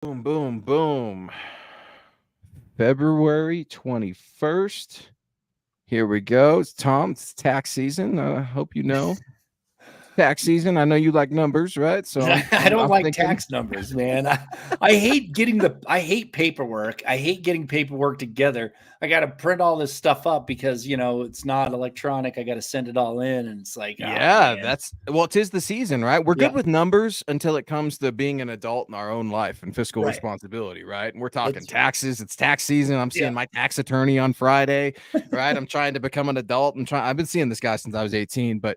Boom, boom, boom. February 21st. Here we go. It's Tom. It's tax season. I hope you know. Tax season. I know you like numbers, right? So I'm I I'm, don't I'm like thinking, tax numbers, man. I hate paperwork. I hate getting paperwork together. I got to print all this stuff up because, it's not electronic. I got to send it all in. And it's like, oh, yeah, man. that's well, 'tis the season, right? We're good Yeah. with numbers until it comes to being an adult in our own life and fiscal Right. responsibility, right? And we're talking That's right. taxes. It's tax season. I'm Yeah. seeing my tax attorney on Friday, right? I'm trying to become an adult. I've been seeing this guy since I was 18, but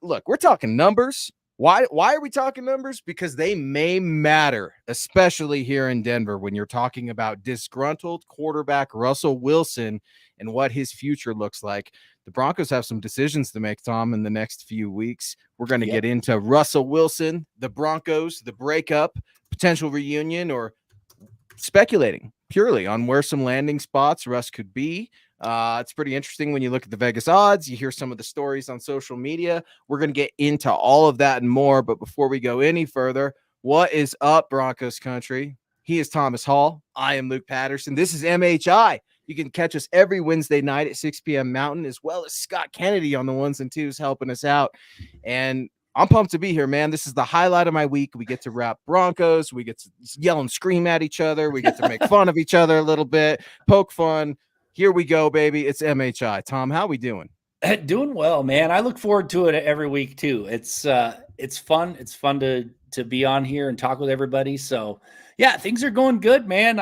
look, we're talking numbers. Why are we talking numbers? Because they may matter, especially here in Denver when you're talking about disgruntled quarterback Russell Wilson and what his future looks like. The Broncos have some decisions to make, Tom, in the next few weeks. We're going to Yep. get into Russell Wilson, the Broncos, the breakup, potential reunion, or speculating purely on where some landing spots Russ could be. It's pretty interesting when you look at the Vegas odds. You hear some of the stories on social media. We're going to get into all of that and more. But before we go any further, what is up, Broncos country? He is Thomas Hall. I am Luke Patterson. This is MHI. You can catch us every Wednesday night at 6 p.m. Mountain, as well as Scott Kennedy on the ones and twos helping us out. And I'm pumped to be here, man. This is the highlight of my week. We get to rap Broncos. We get to yell and scream at each other. We get to make fun of each other a little bit, poke fun. Here we go, baby. It's MHI. Tom, how we doing? Doing well, man. I look forward to it every week too. It's fun. It's fun to be on here and talk with everybody. So yeah, things are going good, man.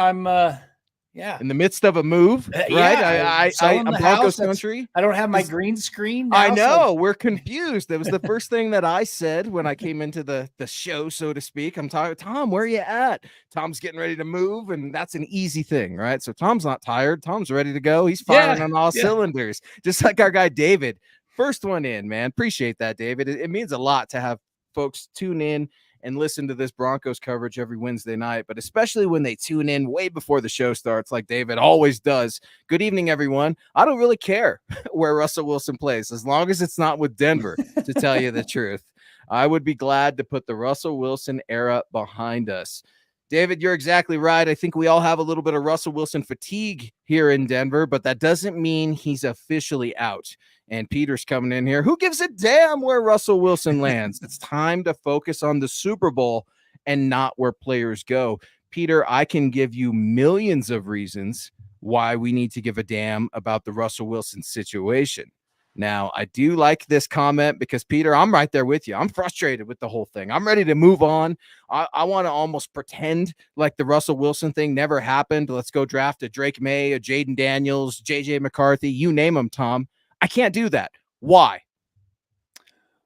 Yeah. In the midst of a move, right? Selling I'm the Broncos house. That's country. I don't have my This green screen I now, so know we're confused. That was the first thing that I said when I came into the show, so to speak. I'm talking, Tom, where are you at? Tom's getting ready to move, and that's an easy thing, right? So Tom's not tired. Tom's ready to go. He's firing yeah, on all yeah. cylinders, just like our guy David. First one in, man. Appreciate that, David. It means a lot to have folks tune in and listen to this Broncos coverage every Wednesday night, but especially when they tune in way before the show starts, like David always does. Good evening, everyone. I don't really care where Russell Wilson plays, as long as it's not with Denver, to tell you the truth. I would be glad to put the Russell Wilson era behind us. David, you're exactly right. I think we all have a little bit of Russell Wilson fatigue here in Denver, but that doesn't mean he's officially out. And Peter's coming in here. Who gives a damn where Russell Wilson lands? It's time to focus on the Super Bowl and not where players go. Peter, I can give you millions of reasons why we need to give a damn about the Russell Wilson situation. Now, I do like this comment because, Peter, I'm right there with you. I'm frustrated with the whole thing. I'm ready to move on. I want to almost pretend like the Russell Wilson thing never happened. Let's go draft a Drake May, a Jaden Daniels, JJ McCarthy, you name them, Tom. I can't do that. Why?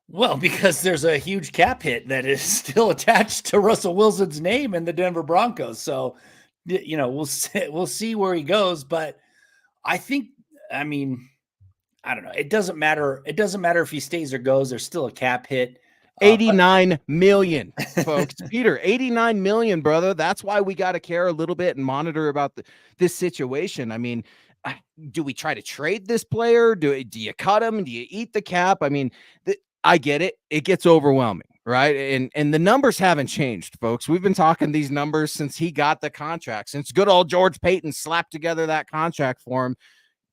Well, because there's a huge cap hit that is still attached to Russell Wilson's name in the Denver Broncos. So, we'll see where he goes. But I think, I mean, I don't know. It doesn't matter. It doesn't matter if he stays or goes. There's still a cap hit. 89 million, folks. Peter, 89 million, brother. That's why we got to care a little bit and monitor about this situation. I mean, do we try to trade this player? Do you cut him? Do you eat the cap? I mean, I get it. It gets overwhelming, right? And the numbers haven't changed, folks. We've been talking these numbers since he got the contract, since good old George Payton slapped together that contract for him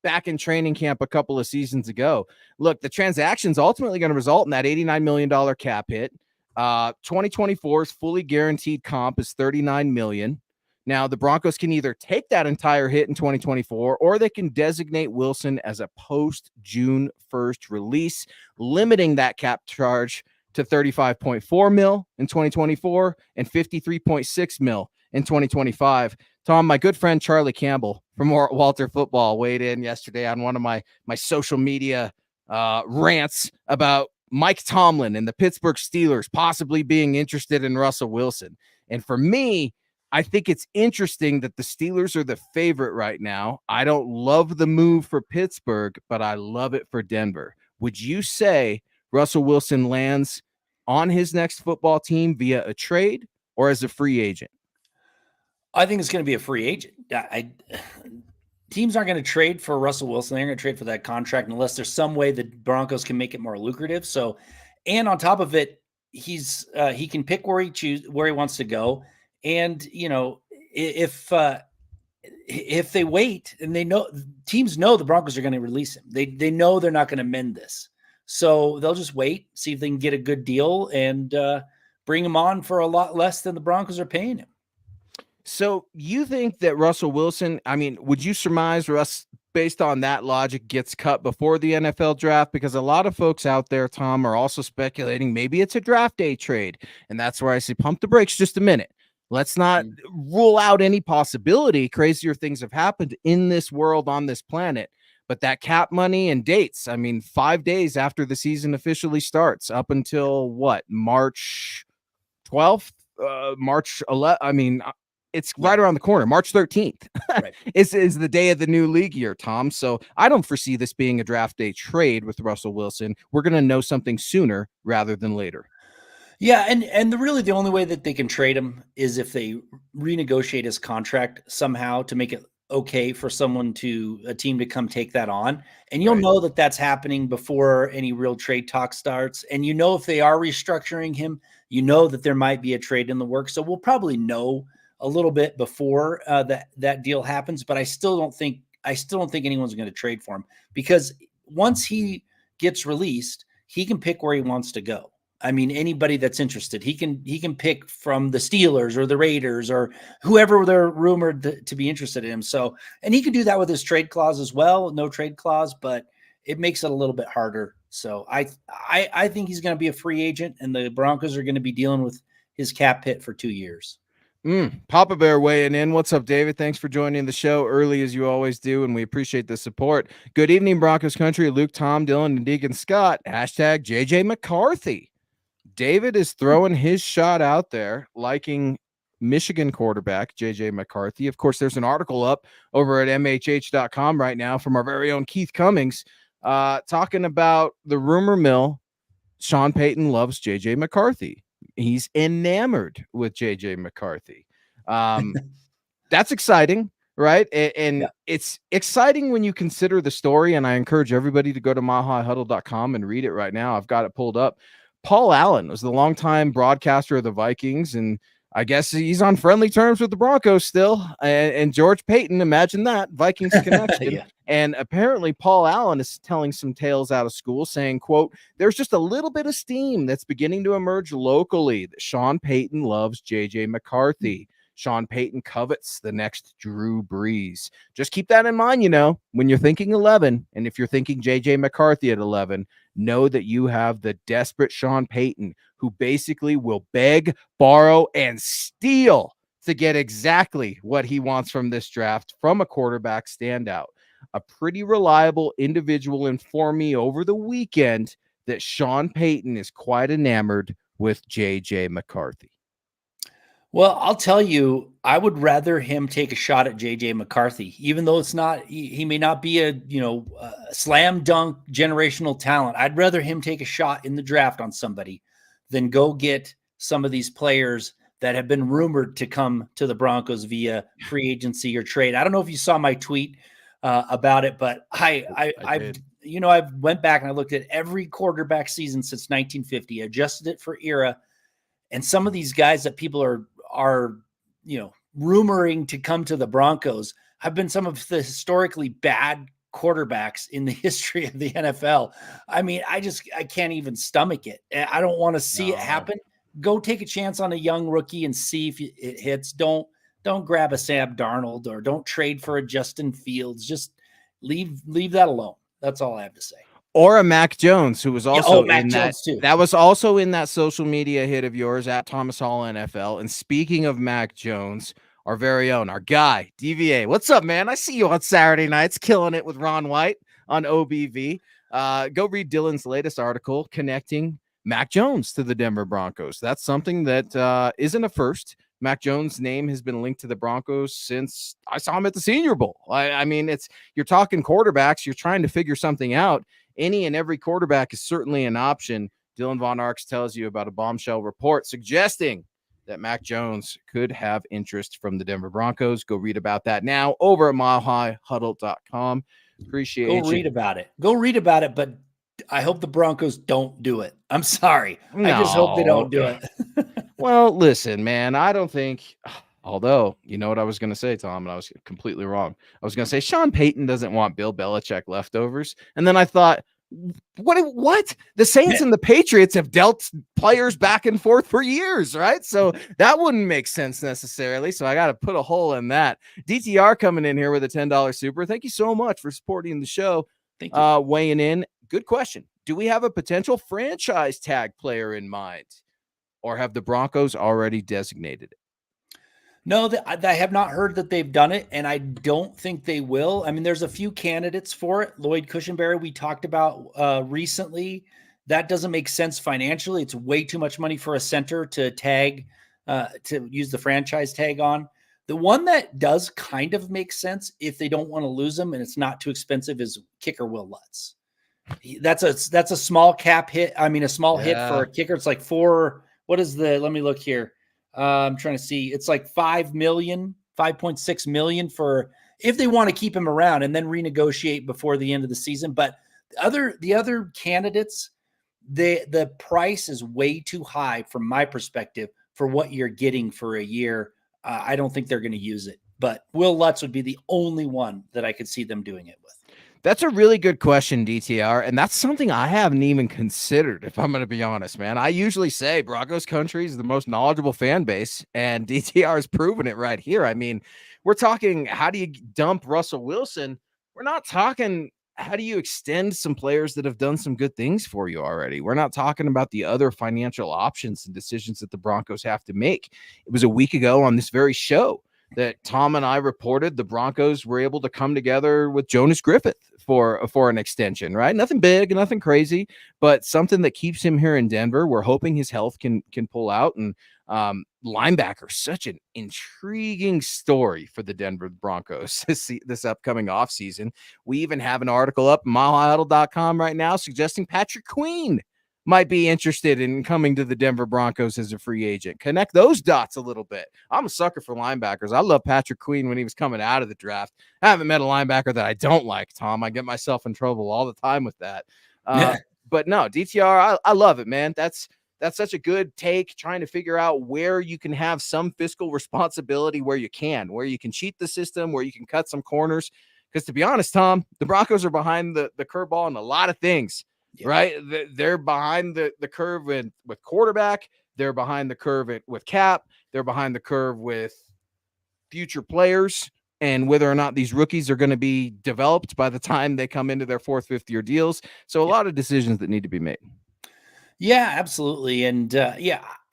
back in training camp a couple of seasons ago. Look, the transaction's ultimately going to result in that $89 million cap hit. 2024's fully guaranteed comp is $39 million. Now, the Broncos can either take that entire hit in 2024 or they can designate Wilson as a post-June 1st release, limiting that cap charge to 35.4 mil in 2024 and 53.6 mil in 2025. Tom, my good friend Charlie Campbell from Walter Football weighed in yesterday on one of my social media rants about Mike Tomlin and the Pittsburgh Steelers possibly being interested in Russell Wilson. And for me, I think it's interesting that the Steelers are the favorite right now. I don't love the move for Pittsburgh, but I love it for Denver. Would you say Russell Wilson lands on his next football team via a trade or as a free agent? I think it's going to be a free agent. Teams aren't going to trade for Russell Wilson. They're going to trade for that contract unless there's some way the Broncos can make it more lucrative. So, and on top of it, he can pick where he wants to go. And, if they wait, and teams know the Broncos are going to release him, they know they're not going to mend this. So they'll just wait, see if they can get a good deal, and bring him on for a lot less than the Broncos are paying him. So you think that Russell Wilson, I mean, would you surmise Russ, based on that logic, gets cut before the NFL draft? Because a lot of folks out there, Tom, are also speculating maybe it's a draft day trade. And that's where I say pump the brakes just a minute. Let's not rule out any possibility. Crazier things have happened in this world, on this planet. But that cap money and dates, I mean, 5 days after the season officially starts, up until what, March 12th, March 11th. I mean, it's right around the corner. March 13th Right. is the day of the new league year, Tom. So I don't foresee this being a draft day trade with Russell Wilson. We're going to know something sooner rather than later. Yeah, and really the only way that they can trade him is if they renegotiate his contract somehow to make it okay for a team to come take that on. And you'll know that that's happening before any real trade talk starts. And if they are restructuring him, that there might be a trade in the works. So we'll probably know a little bit before that deal happens. But I still don't think anyone's going to trade for him, because once he gets released, he can pick where he wants to go. I mean, anybody that's interested, he can pick from the Steelers or the Raiders or whoever they're rumored to be interested in him. So, and he could do that with his trade clause as well. No trade clause, but it makes it a little bit harder. So I think he's going to be a free agent, and the Broncos are going to be dealing with his cap hit for 2 years. Papa Bear weighing in. What's up, David? Thanks for joining the show early as you always do, and we appreciate the support. Good evening, Broncos country. Luke, Tom, Dylan, and Deacon Scott. Hashtag JJ McCarthy. David is throwing his shot out there, liking Michigan quarterback JJ McCarthy. Of course, there's an article up over at MHH.com right now from our very own Keith Cummings talking about the rumor mill. Sean Payton loves JJ McCarthy. He's enamored with JJ McCarthy. That's exciting, right? And it's exciting when you consider the story. And I encourage everybody to go to milehighhuddle.com and read it right now. I've got it pulled up. Paul Allen was the longtime broadcaster of the Vikings, and I guess he's on friendly terms with the Broncos still. And George Payton, imagine that, Vikings connection. And apparently Paul Allen is telling some tales out of school saying, quote, there's just a little bit of steam that's beginning to emerge locally that Sean Payton loves JJ McCarthy. Sean Payton covets the next Drew Brees. Just keep that in mind, when you're thinking 11, and if you're thinking JJ McCarthy at 11, know that you have the desperate Sean Payton, who basically will beg, borrow, and steal to get exactly what he wants from this draft from a quarterback standout. A pretty reliable individual informed me over the weekend that Sean Payton is quite enamored with JJ McCarthy. Well, I'll tell you, I would rather him take a shot at JJ McCarthy, even though he may not be a slam dunk generational talent. I'd rather him take a shot in the draft on somebody than go get some of these players that have been rumored to come to the Broncos via free agency or trade. I don't know if you saw my tweet about it, but I went back and I looked at every quarterback season since 1950, adjusted it for era. And some of these guys that people are rumoring to come to the Broncos have been some of the historically bad quarterbacks in the history of the NFL. I mean, I can't even stomach it. I don't want to see it happen. Go take a chance on a young rookie and see if it hits. Don't grab a Sam Darnold, or don't trade for a Justin Fields. Just leave that alone. That's all I have to say. Or a Mac Jones, who was also Mac in Jones too. That was also in that social media hit of yours at Thomas Hall NFL. And speaking of Mac Jones, our very own, our guy, DVA. What's up, man? I see you on Saturday nights, killing it with Ron White on OBV. Go read Dylan's latest article connecting Mac Jones to the Denver Broncos. That's something that isn't a first. Mac Jones' name has been linked to the Broncos since I saw him at the Senior Bowl. I mean, you're talking quarterbacks. You're trying to figure something out. Any and every quarterback is certainly an option. Dylan Von Arx tells you about a bombshell report suggesting that Mac Jones could have interest from the Denver Broncos. Go read about that now over at milehighhuddle.com. Appreciate Go read about it. Go read about it, but I hope the Broncos don't do it. I'm sorry. I just hope they don't do it. Well, listen, man, I don't think, although, you know what I was going to say, Tom, and I was completely wrong. I was going to say Sean Payton doesn't want Bill Belichick leftovers. And then I thought, what? The Saints and the Patriots have dealt players back and forth for years, right? So that wouldn't make sense necessarily. So I got to put a hole in that. DTR coming in here with a $10 super. Thank you so much for supporting the show. Thank you. Weighing in. Good question. Do we have a potential franchise tag player in mind? Or have the Broncos already designated it? No, I have not heard that they've done it, and I don't think they will. I mean, there's a few candidates for it. Lloyd Cushenberry, we talked about recently. That doesn't make sense financially. It's way too much money for a center to tag, to use the franchise tag on. The one that does kind of make sense if they don't want to lose him and it's not too expensive is kicker Will Lutz. That's a small cap hit. I mean, a small hit for a kicker. It's like what is let me look here. I'm trying to see. It's like 5.6 million for if they want to keep him around and then renegotiate before the end of the season. But the other candidates, the price is way too high from my perspective for what you're getting for a year. I don't think they're going to use it. But Will Lutz would be the only one that I could see them doing it with. That's a really good question, DTR, and that's something I haven't even considered, if I'm going to be honest, man. I usually say Broncos country is the most knowledgeable fan base, and DTR has proven it right here. I mean, we're talking, how do you dump Russell Wilson? We're not talking, how do you extend some players that have done some good things for you already? We're not talking about the other financial options and decisions that the Broncos have to make. It was a week ago on this very show that Tom and I reported the Broncos were able to come together with Jonas Griffith for an extension, right? Nothing big, nothing crazy, but something that keeps him here in Denver. We're hoping his health can pull out. And linebacker, such an intriguing story for the Denver Broncos this upcoming offseason. We even have an article up milehighhuddle.com right now suggesting Patrick Queen might be interested in coming to the Denver Broncos as a free agent. Connect those dots a little bit. I'm a sucker for linebackers. I love Patrick Queen when he was coming out of the draft. I haven't met a linebacker that I don't like, Tom. I get myself in trouble all the time with that. But no, DTR, I love it, man. That's such a good take, trying to figure out where you can have some fiscal responsibility where you can cheat the system, where you can cut some corners. Because to be honest, Tom, the Broncos are behind the curveball in a lot of things. Yeah. Right. They're behind the curve with quarterback. They're behind the curve with cap. They're behind the curve with future players and whether or not these rookies are going to be developed by the time they come into their 4th, 5th year deals. So a lot of decisions that need to be made. Yeah, absolutely. And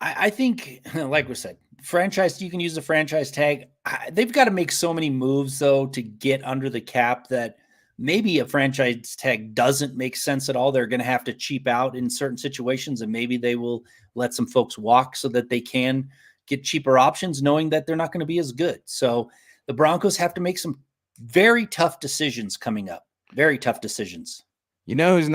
I think, like we said, you can use the franchise tag. They've got to make so many moves, though, to get under the cap that maybe a franchise tag doesn't make sense at all. They're going to have to cheap out in certain situations, and maybe they will let some folks walk so that they can get cheaper options, knowing that they're not going to be as good. So the Broncos have to make some very tough decisions coming up. Very tough decisions. You know who's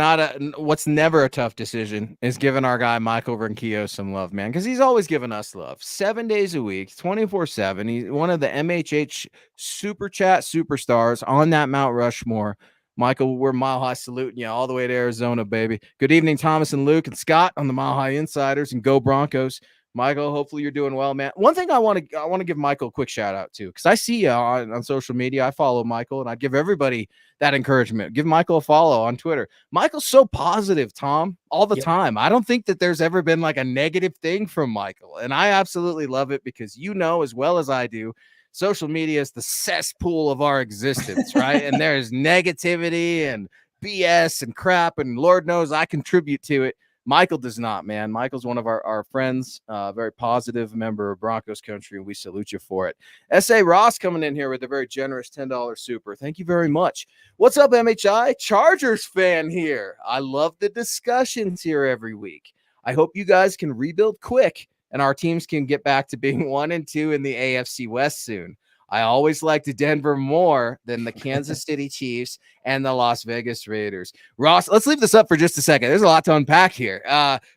what's never a tough decision is giving our guy Michael Ronquillo some love, man, because he's always given us love 7 days a week, 24/7. He's one of the MHH Super Chat superstars on that Mount Rushmore. Michael, we're Mile High saluting you all the way to Arizona, baby. Good evening, Thomas and Luke and Scott on the Mile High Insiders, and go Broncos. Michael, hopefully you're doing well, man. One thing I want to give Michael a quick shout out to, because I see you on social media. I follow Michael, and I give everybody that encouragement. Give Michael a follow on Twitter. Michael's so positive, Tom, all the time. I don't think that there's ever been like a negative thing from Michael, and I absolutely love it because as well as I do, social media is the cesspool of our existence, right? And there's negativity and BS and crap, and Lord knows I contribute to it. Michael does not, man. Michael's one of our friends, very positive member of Broncos country, and we salute you for it. S.A. Ross coming in here with a very generous $10 super. Thank you very much. What's up, MHI? Chargers fan here. I love the discussions here every week. I hope you guys can rebuild quick and our teams can get back to being 1 and 2 in the AFC West soon. I always liked Denver more than the Kansas City Chiefs and the Las Vegas Raiders. Ross, let's leave this up for just a second. There's a lot to unpack here.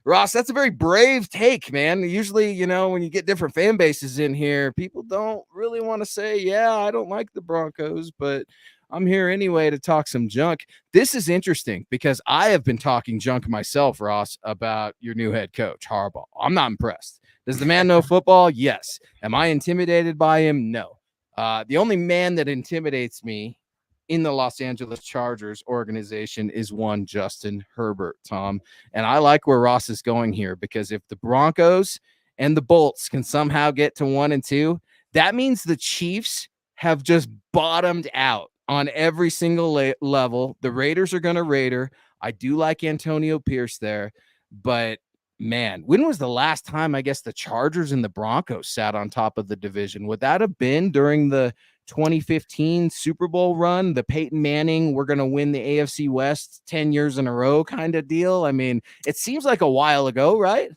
Ross, that's a very brave take, man. Usually, when you get different fan bases in here, people don't really want to say, yeah, I don't like the Broncos, but I'm here anyway to talk some junk. This is interesting because I have been talking junk myself, Ross, about your new head coach, Harbaugh. I'm not impressed. Does the man know football? Yes. Am I intimidated by him? No. The only man that intimidates me in the Los Angeles Chargers organization is one Justin Herbert, Tom. And I like where Ross is going here, because if the Broncos and the Bolts can somehow get to 1-2, that means the Chiefs have just bottomed out on every single level. The Raiders are going to Raider. I do like Antonio Pierce there, but man, when was the last time, I guess, the Chargers and the Broncos sat on top of the division? Would that have been during the 2015 Super Bowl run, the Peyton Manning, we're going to win the AFC West 10 years in a row kind of deal? I mean, it seems like a while ago, right?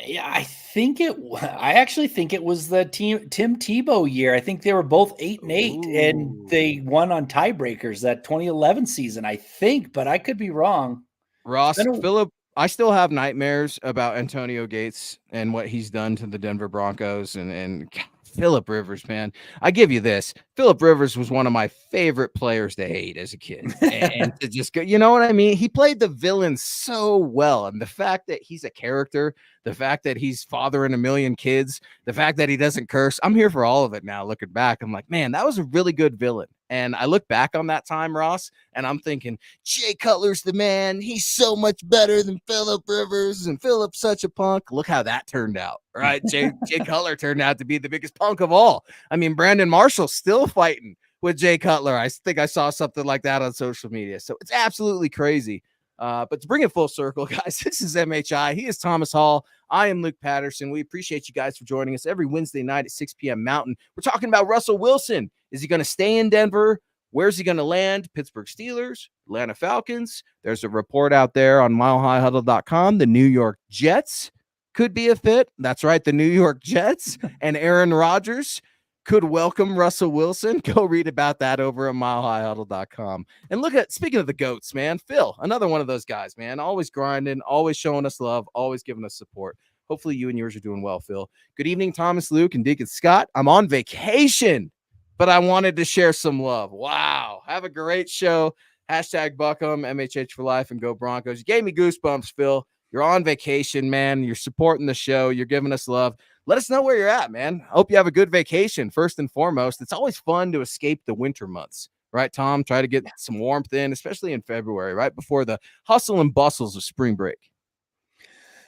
Yeah, I actually think it was the Tim Tebow year. I think they were both 8-8 and they won on tiebreakers that 2011 season, I think, but I could be wrong. Ross, Philip, I still have nightmares about Antonio Gates and what he's done to the Denver Broncos, and Philip Rivers, man. I give you this. Philip Rivers was one of my favorite players to hate as a kid. And to just go, you know what I mean? He played the villain so well. And the fact that he's a character, the fact that he's fathering a million kids, the fact that he doesn't curse, I'm here for all of it now. Looking back, I'm like, man, that was a really good villain. And I look back on that time, Ross, and I'm thinking, Jay Cutler's the man. He's so much better than Philip Rivers, and Philip's such a punk. Look how that turned out, right? Jay Cutler turned out to be the biggest punk of all. I mean, Brandon Marshall's still fighting with Jay Cutler. I think I saw something like that on social media. So it's absolutely crazy. But to bring it full circle, guys, this is MHI. He is Thomas Hall. I am Luke Patterson. We appreciate you guys for joining us every Wednesday night at 6 p.m. Mountain. We're talking about Russell Wilson. Is he going to stay in Denver? Where's he going to land? Pittsburgh Steelers, Atlanta Falcons. There's a report out there on milehighhuddle.com. The New York Jets could be a fit. That's right, the New York Jets and Aaron Rodgers could welcome Russell Wilson. Go read about that over at milehighhuddle.com. And look at, speaking of the GOATs, man, Phil, another one of those guys, man, always grinding, always showing us love, always giving us support. Hopefully you and yours are doing well, Phil. Good evening, Thomas, Luke, and Deacon Scott. I'm on vacation, but I wanted to share some love. Wow. Have a great show. Hashtag Buckham, MHH for life, and go Broncos. You gave me goosebumps, Phil. You're on vacation, man. You're supporting the show. You're giving us love. Let us know where you're at, man. Hope you have a good vacation, first and foremost. It's always fun to escape the winter months, right, Tom? Try to get some warmth in, especially in February, right before the hustle and bustles of spring break.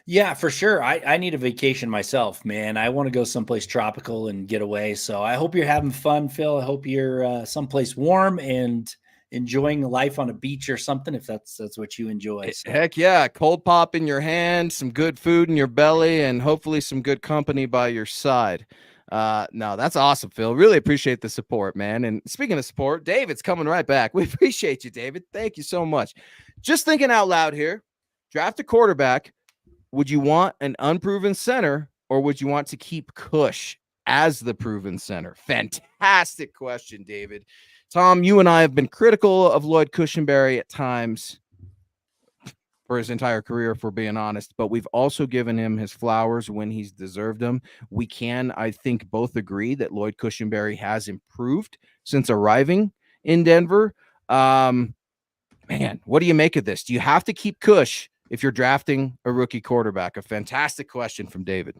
Yeah, for sure. I need a vacation myself, man. I want to go someplace tropical and get away. So I hope you're having fun, Phil. I hope you're someplace warm and enjoying life on a beach or something, if that's what you enjoy. So. Heck yeah. Cold pop in your hand, some good food in your belly, and hopefully some good company by your side. No, that's awesome, Phil. Really appreciate the support, man. And speaking of support, David's coming right back. We appreciate you, David. Thank you so much. Just thinking out loud here, draft a quarterback. Would you want an unproven center, or would you want to keep Cush as the proven center? Fantastic question, David. Tom, you and I have been critical of Lloyd Cushenberry at times for his entire career, if we're being honest, but we've also given him his flowers when he's deserved them. We can, I think, both agree that Lloyd Cushenberry has improved since arriving in Denver. Man, what do you make of this? Do you have to keep Cush if you're drafting a rookie quarterback? A fantastic question from David.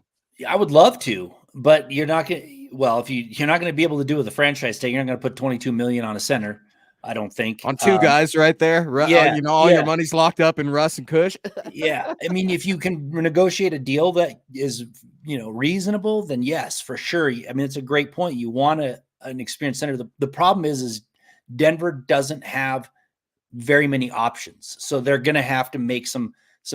I would love to, but you're not going to. Well, if you're not going to be able to do it with a franchise tag, you're not going to put $22 million on a center. I don't think on two guys right there. Yeah, you know, all your money's locked up in Russ and Cush. Yeah, I mean, if you can negotiate a deal that is, reasonable, then yes, for sure. I mean, it's a great point. You want an experienced center. The problem is Denver doesn't have very many options, so they're going to have to make some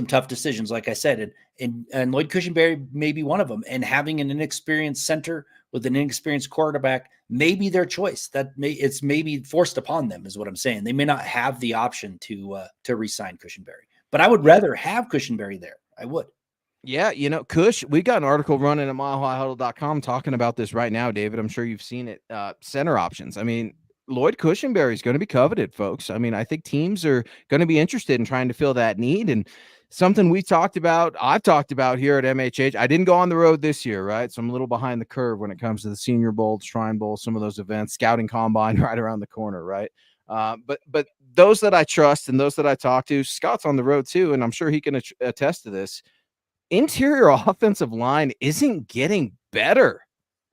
tough decisions, like I said, and Lloyd Cushenberry may be one of them. And having an inexperienced center with an inexperienced quarterback may be their choice. It's maybe forced upon them, is what I'm saying. They may not have the option to re-sign Cushenberry, but I would rather have Cushenberry there. I would. Yeah, Cush, we got an article running at milehighhuddle.com talking about this right now, David. I'm sure you've seen it. Center options. I mean, Lloyd Cushenberry is going to be coveted, folks. I mean, I think teams are going to be interested in trying to fill that need. And something I've talked about here at MHH. I didn't go on the road this year, right? So I'm a little behind the curve when it comes to the Senior Bowl, Shrine Bowl, some of those events, Scouting Combine right around the corner, right? But those that I trust and those that I talk to, Scott's on the road too, and I'm sure he can attest to this. interior offensive line isn't getting better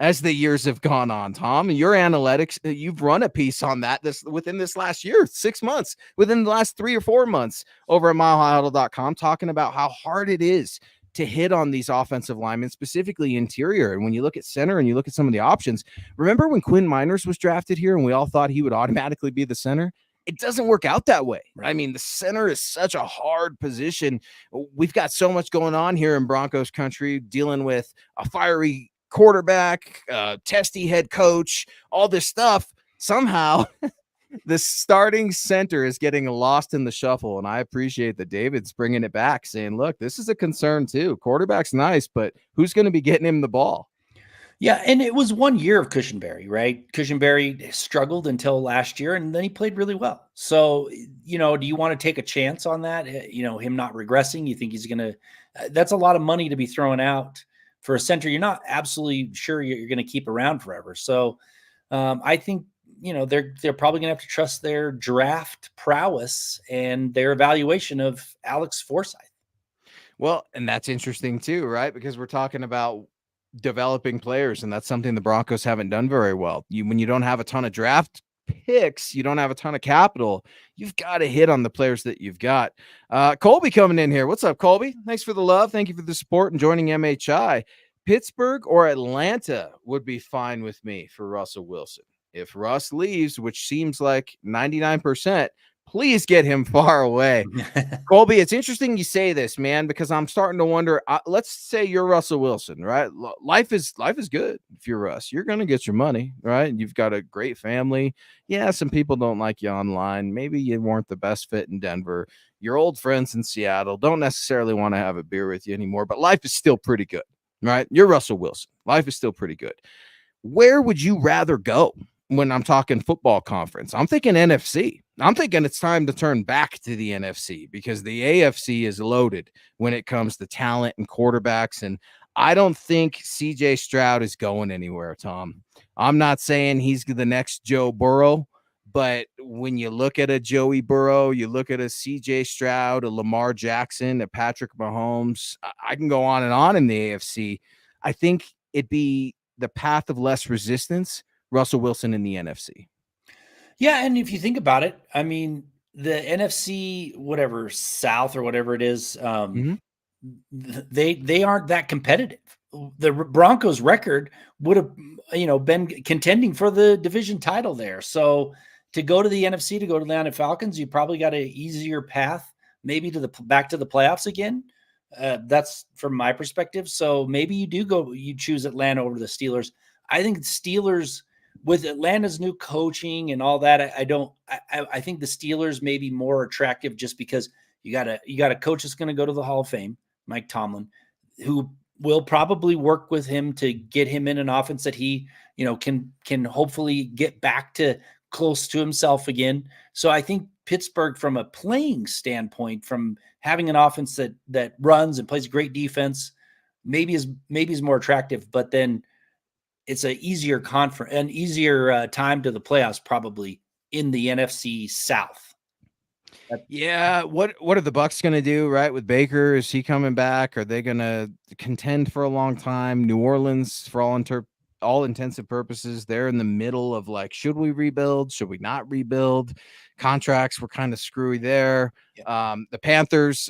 as the years have gone on, Tom. Your analytics, you've run a piece on that within this last year, 6 months, within the last 3 or 4 months over at milehighhuddle.com, talking about how hard it is to hit on these offensive linemen, specifically interior. And when you look at center and you look at some of the options, remember when Quinn Miners was drafted here and we all thought he would automatically be the center? It doesn't work out that way. Right. I mean, the center is such a hard position. We've got so much going on here in Broncos country, dealing with a fiery quarterback, testy head coach, all this stuff. Somehow the starting center is getting lost in the shuffle. And I appreciate that David's bringing it back, saying, look, this is a concern too. Quarterback's nice, but who's going to be getting him the ball? Yeah, and it was 1 year of Cushenberry, right? Cushenberry struggled until last year, and then he played really well. So, do you want to take a chance on that? Him not regressing? You think he's going to that's a lot of money to be thrown out for a center you're not absolutely sure you're going to keep around forever. So, I think, they're probably going to have to trust their draft prowess and their evaluation of Alex Forsyth. Well, and that's interesting too, right? Because we're talking about developing players, and that's something the Broncos haven't done very well. When you don't have a ton of draft picks, you don't have a ton of capital, you've got to hit on the players that you've got. Colby coming in here. What's up, Colby? Thanks for the love. Thank you for the support and joining MHI. Pittsburgh or Atlanta would be fine with me for Russell Wilson. If Russ leaves, which seems like 99%, please get him far away. Colby, it's interesting you say this, man, because I'm starting to wonder. Let's say you're Russell Wilson, right? Life is good. If you're Russ, you're going to get your money, right? You've got a great family. Yeah, some people don't like you online. Maybe you weren't the best fit in Denver. Your old friends in Seattle don't necessarily want to have a beer with you anymore, but life is still pretty good, right? You're Russell Wilson. Life is still pretty good. Where would you rather go? When I'm talking football conference, I'm thinking NFC. I'm thinking it's time to turn back to the NFC because the AFC is loaded when it comes to talent and quarterbacks. And I don't think CJ Stroud is going anywhere, Tom. I'm not saying he's the next Joe Burrow, but when you look at a Joey Burrow, you look at a CJ Stroud, a Lamar Jackson, a Patrick Mahomes, I can go on in the AFC. I think it'd be the path of less resistance. Russell Wilson in the NFC. Yeah, and if you think about it, I mean, the NFC, whatever, South or whatever it is, they aren't that competitive. The Broncos record would have, been contending for the division title there. So to go to the NFC, to go to the Atlanta Falcons, you probably got an easier path, maybe back to the playoffs again. That's from my perspective. So maybe you choose Atlanta over the Steelers. I think the Steelers, with Atlanta's new coaching and all that, I think the Steelers may be more attractive just because you got a coach that's going to go to the Hall of Fame, Mike Tomlin, who will probably work with him to get him in an offense that he, can hopefully get back to close to himself again. So I think Pittsburgh, from a playing standpoint, from having an offense that runs and plays great defense, maybe is more attractive, but then it's an easier time to the playoffs, probably in the NFC South. Yeah. What are the Bucs going to do, right? With Baker, is he coming back? Are they going to contend for a long time? New Orleans, for all intensive purposes, they're in the middle of like, should we rebuild? Should we not rebuild? Contracts were kind of screwy there. Yeah. The Panthers,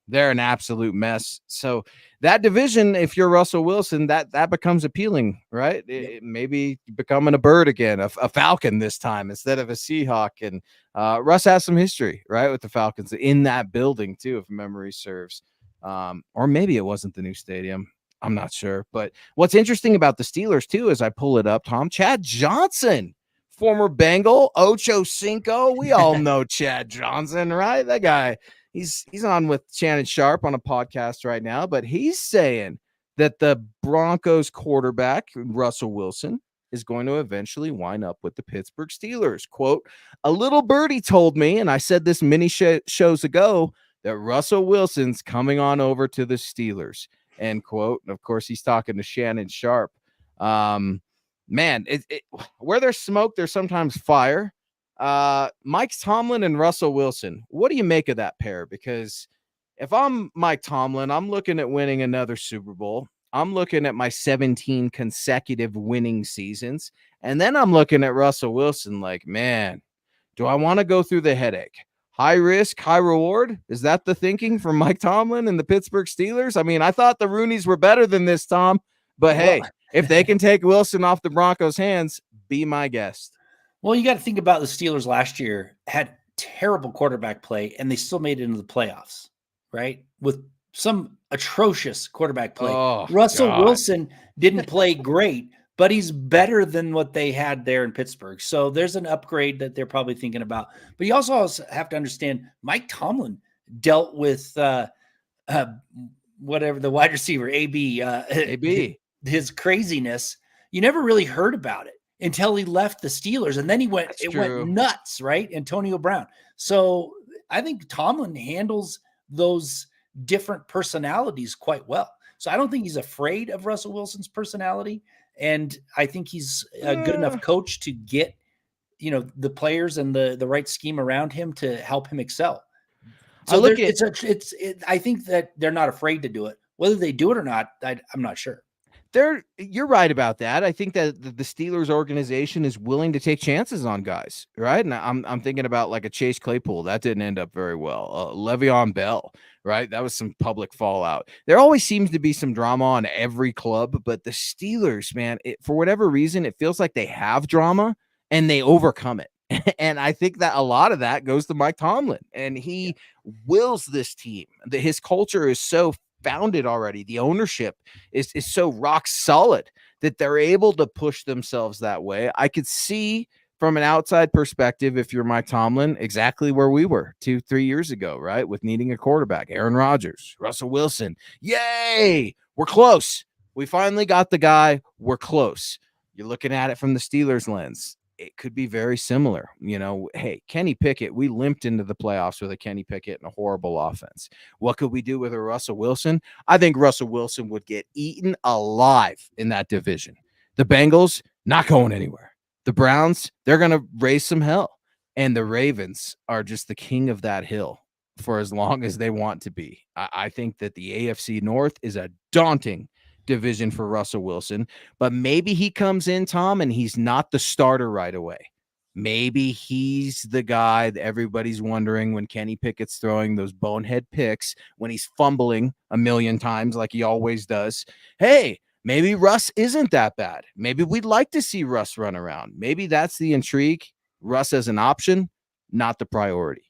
they're an absolute mess. So that division, if you're Russell Wilson, that becomes appealing, right? It maybe becoming a bird again, a Falcon this time instead of a Seahawk. And Russ has some history, right, with the Falcons in that building too, if memory serves. Or maybe it wasn't the new stadium. I'm not sure. But what's interesting about the Steelers too, as I pull it up, Tom, Chad Johnson, former Bengal, Ocho Cinco. We all know Chad Johnson, right? That guy. He's on with Shannon Sharp on a podcast right now, but he's saying that the Broncos quarterback, Russell Wilson, is going to eventually wind up with the Pittsburgh Steelers. Quote, a little birdie told me, and I said this many shows ago, that Russell Wilson's coming on over to the Steelers, end quote. And of course, he's talking to Shannon Sharp. Man, where there's smoke, there's sometimes fire. Mike Tomlin and Russell Wilson, what do you make of that pair? Because If I'm Mike Tomlin, I'm looking at winning another Super Bowl. I'm looking at my 17 consecutive winning seasons. And then I'm looking at Russell Wilson like, man, do I want to go through the headache? High risk, high reward? Is that the thinking from Mike Tomlin and the Pittsburgh Steelers? I mean, I thought the Rooneys were better than this, Tom. But Well, hey, if they can take Wilson off the Broncos' hands, be my guest. well, you got to think about the Steelers last year had terrible quarterback play, and they still made it into the playoffs, right? With some atrocious quarterback play. Oh, Russell God. Wilson didn't play great, but he's better than what they had there in Pittsburgh. So there's an upgrade that they're probably thinking about. But you also have to understand Mike Tomlin dealt with whatever the wide receiver, AB, AB. his craziness. You never really heard about it until he left the Steelers, and then went nuts, right? Antonio Brown. So I think Tomlin handles those different personalities quite well. So I don't think he's afraid of Russell Wilson's personality, and I think he's a good enough coach to get the players and the right scheme around him to help him excel. So I think that they're not afraid to do it. Whether they do it or not, I'm not sure. You're right about that. I think that the Steelers organization is willing to take chances on guys, right? And I'm thinking about like a Chase Claypool that didn't end up very well. Le'Veon Bell, right? That was some public fallout. There always seems to be some drama on every club, but the Steelers, man, for whatever reason, it feels like they have drama and they overcome it. And I think that a lot of that goes to Mike Tomlin, and he wills this team. His culture is so founded already. The ownership is so rock solid that they're able to push themselves that way. I could see from an outside perspective, if you're Mike Tomlin, exactly where we were 2-3 years ago, right? With needing a quarterback, Aaron Rodgers, Russell Wilson. Yay! We're close. We finally got the guy. We're close. You're looking at it from the Steelers lens. It could be very similar. Hey, Kenny Pickett, we limped into the playoffs with a Kenny Pickett and a horrible offense. What could we do with a Russell Wilson? I think Russell Wilson would get eaten alive in that division. The Bengals, not going anywhere. The Browns, they're going to raise some hell. And the Ravens are just the king of that hill for as long as they want to be. I think that the AFC North is a daunting division for Russell Wilson, but maybe he comes in, Tom, and he's not the starter right away. Maybe he's the guy that everybody's wondering when Kenny Pickett's throwing those bonehead picks, when he's fumbling a million times like he always does. Hey, maybe Russ isn't that bad. Maybe we'd like to see Russ run around. Maybe that's the intrigue. Russ as an option, not the priority.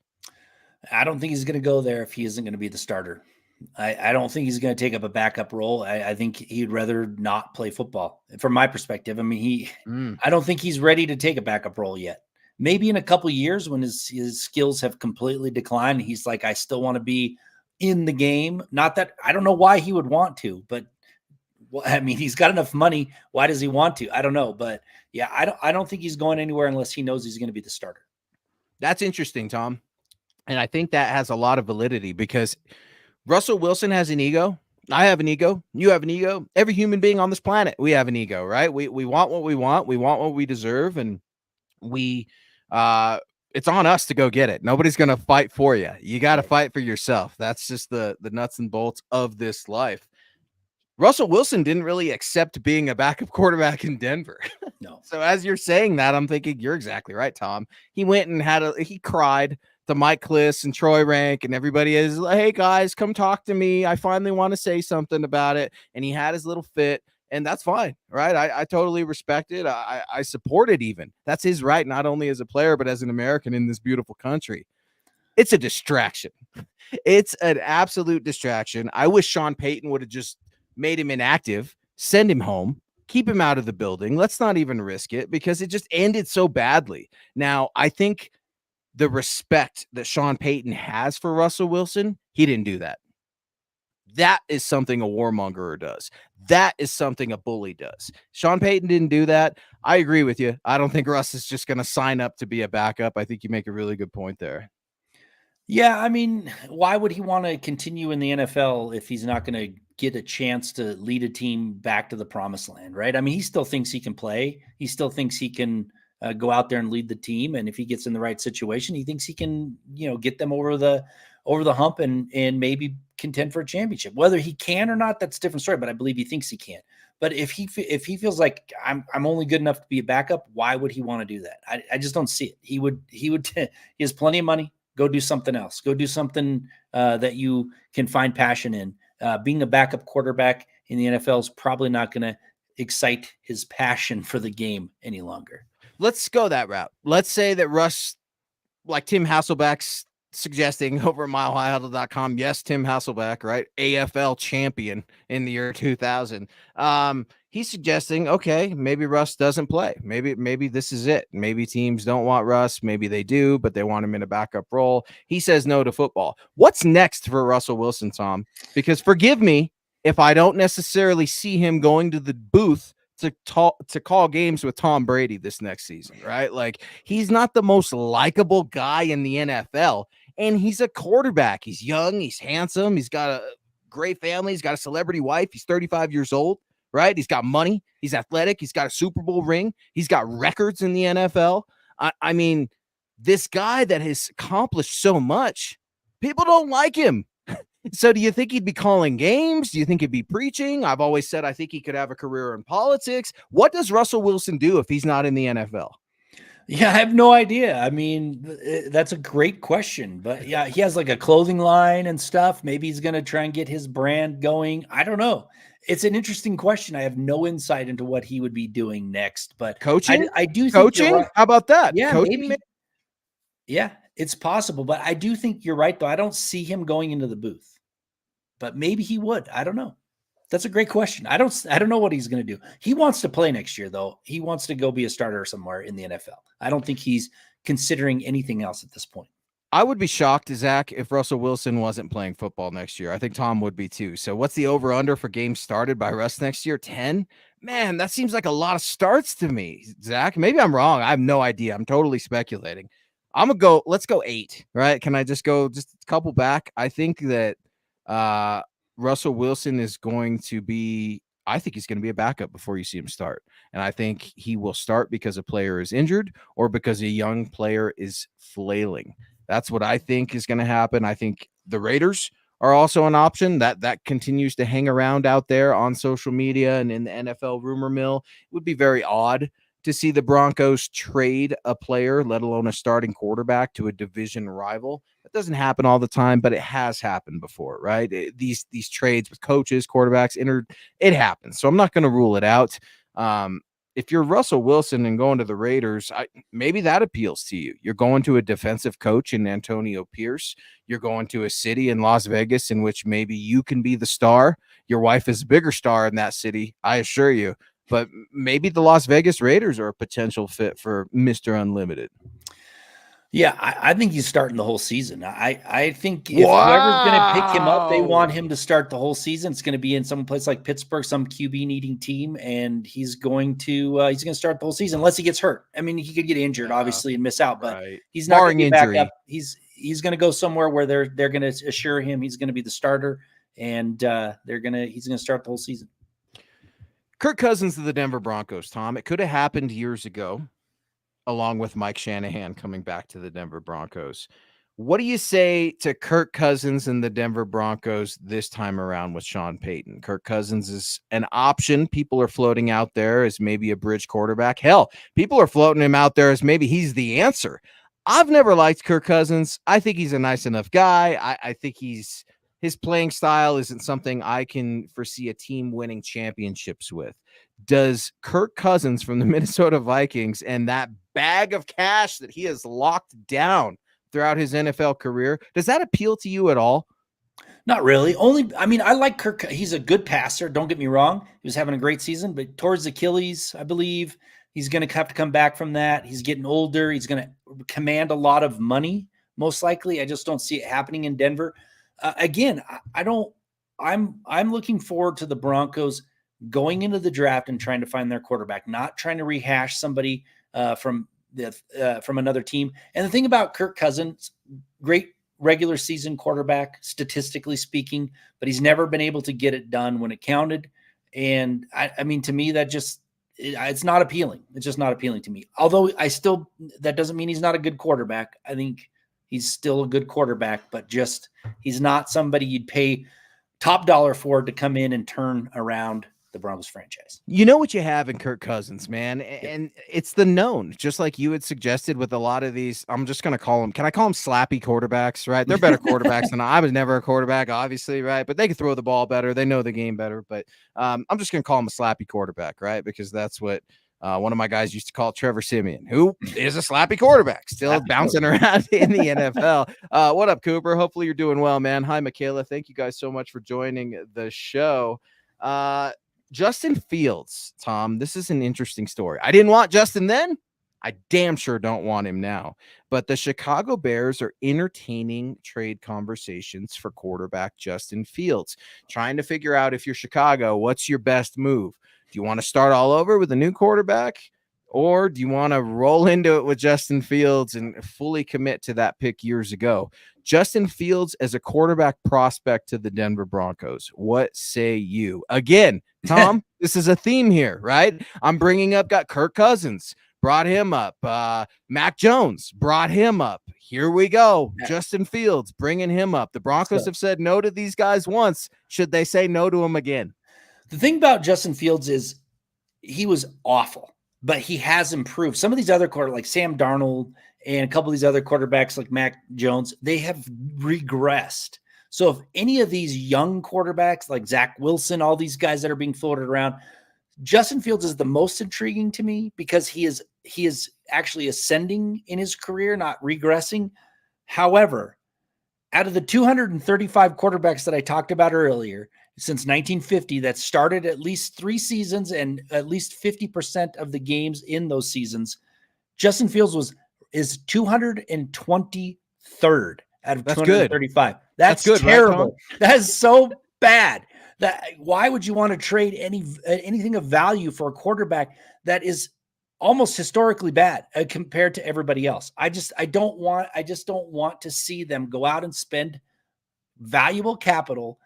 I don't think he's going to go there if he isn't going to be the starter. I don't think he's going to take up a backup role. I think he'd rather not play football from my perspective. I mean, I don't think he's ready to take a backup role yet. Maybe in a couple of years when his skills have completely declined, he's like, I still want to be in the game. Not that I don't know why he would want to, but I mean, he's got enough money. Why does he want to? I don't know. But yeah, I don't think he's going anywhere unless he knows he's going to be the starter. That's interesting, Tom. And I think that has a lot of validity because Russell Wilson has an ego. I have an ego. You have an ego. Every human being on this planet, we have an ego, right? We want what we want. We want what we deserve. And it's on us to go get it. Nobody's going to fight for you. You got to fight for yourself. That's just the nuts and bolts of this life. Russell Wilson didn't really accept being a backup quarterback in Denver. No. So as you're saying that, I'm thinking you're exactly right, Tom. He went and he cried to Mike Kliss and Troy Rank and everybody is like, hey guys, come talk to me. I finally want to say something about it. And he had his little fit, and that's fine. Right. I totally respect it. I support it even. That's his right, not only as a player, but as an American in this beautiful country. It's a distraction. It's an absolute distraction. I wish Sean Payton would have just made him inactive, send him home, keep him out of the building. Let's not even risk it because it just ended so badly. Now, I think the respect that Sean Payton has for Russell Wilson, he didn't do that. That is something a warmonger does. That is something a bully does. Sean Payton didn't do that. I agree with you. I don't think Russ is just going to sign up to be a backup. I think you make a really good point there. Yeah, I mean, why would he want to continue in the NFL if he's not going to get a chance to lead a team back to the promised land, right? I mean, he still thinks he can play. He still thinks he can go out there and lead the team. And if he gets in the right situation, he thinks he can, get them over over the hump and maybe contend for a championship. Whether he can or not, that's a different story, but I believe he thinks he can. But if he feels I'm only good enough to be a backup, why would he want to do that? I just don't see it. He has plenty of money. Go do something else. Go do something that you can find passion in. Being a backup quarterback in the NFL is probably not going to excite his passion for the game any longer. Let's go that route. Let's say that Russ, like Tim Hasselbeck's suggesting over at milehighhuddle.com. Yes, Tim Hasselbeck, right? AFL champion in the year 2000. He's suggesting, okay, maybe Russ doesn't play. Maybe this is it. Maybe teams don't want Russ. Maybe they do, but they want him in a backup role. He says no to football. What's next for Russell Wilson, Tom? Because forgive me if I don't necessarily see him going to the booth to call games with Tom Brady this next season, right? Like, he's not the most likable guy in the NFL, and he's a quarterback. He's young, he's handsome, he's got a great family, he's got a celebrity wife, he's 35 years old, right? He's got money, he's athletic, he's got a Super Bowl ring, he's got records in the NFL. I mean, this guy that has accomplished so much, people don't like him. So do you think he'd be calling games? Do you think he'd be preaching? I've always said I think he could have a career in politics. What does Russell Wilson do if he's not in the NFL? Yeah, I have no idea. I mean, that's a great question. But yeah, he has like a clothing line and stuff. Maybe he's going to try and get his brand going. I don't know. It's an interesting question. I have no insight into what he would be doing next. But coaching? I do think coaching? Right. How about that? Yeah, coaching? maybe. Yeah, it's possible. But I do think you're right, though. I don't see him going into the booth. But maybe he would. I don't know. That's a great question. I don't know what he's going to do. He wants to play next year, though. He wants to go be a starter somewhere in the NFL. I don't think he's considering anything else at this point. I would be shocked, Zach, if Russell Wilson wasn't playing football next year. I think Tom would be too. So what's the over-under for games started by Russ next year? 10? Man, that seems like a lot of starts to me, Zach. Maybe I'm wrong. I have no idea. I'm totally speculating. Let's go 8, right? Can I just go just a couple back? I think that Russell Wilson is going to be, I think he's going to be a backup before you see him start. And I think he will start because a player is injured or because a young player is flailing. That's what I think is going to happen. I think the Raiders are also an option that continues to hang around out there on social media and in the NFL rumor mill. It would be very odd to see the Broncos trade a player, let alone a starting quarterback, to a division rival. That doesn't happen all the time, but it has happened before, right? These trades with coaches, quarterbacks, it happens. So I'm not going to rule it out. If you're Russell Wilson and going to the Raiders, maybe that appeals to you. You're going to a defensive coach in Antonio Pierce. You're going to a city in Las Vegas in which maybe you can be the star. Your wife is a bigger star in that city, I assure you. But maybe the Las Vegas Raiders are a potential fit for Mr. Unlimited. Yeah, I think he's starting the whole season. I think if whoever's going to pick him up, they want him to start the whole season. It's going to be in some place like Pittsburgh, some QB needing team, and he's going to start the whole season unless he gets hurt. I mean, he could get injured, obviously, and miss out, but he's not going to be back up. He's going to go somewhere where they're going to assure him he's going to be the starter, and he's going to start the whole season. Kirk Cousins of the Denver Broncos, Tom. It could have happened years ago, along with Mike Shanahan coming back to the Denver Broncos. What do you say to Kirk Cousins and the Denver Broncos this time around with Sean Payton? Kirk Cousins is an option. People are floating out there as maybe a bridge quarterback. Hell, people are floating him out there as maybe he's the answer. I've never liked Kirk Cousins. I think he's a nice enough guy. I think his playing style isn't something I can foresee a team winning championships with. Does Kirk Cousins from the Minnesota Vikings and that bag of cash that he has locked down throughout his NFL career, does that appeal to you at all? Not really. I like Kirk. He's a good passer. Don't get me wrong. He was having a great season, but towards Achilles, I believe he's going to have to come back from that. He's getting older. He's going to command a lot of money, most likely. I just don't see it happening in Denver. Again, I'm looking forward to the Broncos going into the draft and trying to find their quarterback, not trying to rehash somebody from another team. And the thing about Kirk Cousins, great regular season quarterback, statistically speaking, but he's never been able to get it done when it counted. And I mean, to me, it's not appealing. It's just not appealing to me. Although that doesn't mean he's not a good quarterback. I think He's still a good quarterback, but just he's not somebody you'd pay top dollar for to come in and turn around the Broncos franchise. You know what you have in Kirk Cousins, man, Yep. and it's the known, just like you had suggested with a lot of these. I'm just going to call them, can I call them slappy quarterbacks, right? They're better quarterbacks than I was never a quarterback, obviously, right? But they can throw the ball better. They know the game better. But I'm just going to call him a slappy quarterback, right? Because that's what one of my guys used to call Trevor Siemian, who is a slappy quarterback, still bouncing around in the NFL. What up, Cooper? Hopefully you're doing well, man. Hi, Michaela. Thank you guys so much for joining the show. Justin Fields, Tom, this is an interesting story. I didn't want Justin then. I damn sure don't want him now. But the Chicago Bears are entertaining trade conversations for quarterback Justin Fields, trying to figure out, if you're Chicago, what's your best move? Do you want to start all over with a new quarterback? Or do you want to roll into it with Justin Fields and fully commit to that pick years ago? Justin Fields as a quarterback prospect to the Denver Broncos. What say you? Again, Tom, this is a theme here, right? I'm bringing up, got Kirk Cousins, brought him up. Mac Jones, brought him up. Here we go. Yeah. Justin Fields, bringing him up. The Broncos have said no to these guys once. Should they say no to him again? The thing about Justin Fields is he was awful, but he has improved. Some of these other quarterbacks, like Sam Darnold and a couple of these other quarterbacks like Mac Jones, they have regressed. So if any of these young quarterbacks like Zach Wilson, all these guys that are being floated around, Justin Fields is the most intriguing to me because he is actually ascending in his career, not regressing. However, out of the 235 quarterbacks that I talked about earlier, since 1950, that started at least 3 seasons and at least 50% of the games in those seasons, Justin Fields is 223rd out of 235. That's good, terrible. Right, that is so bad. Why would you want to trade anything of value for a quarterback that is almost historically bad compared to everybody else? I just don't want to see them go out and spend valuable capital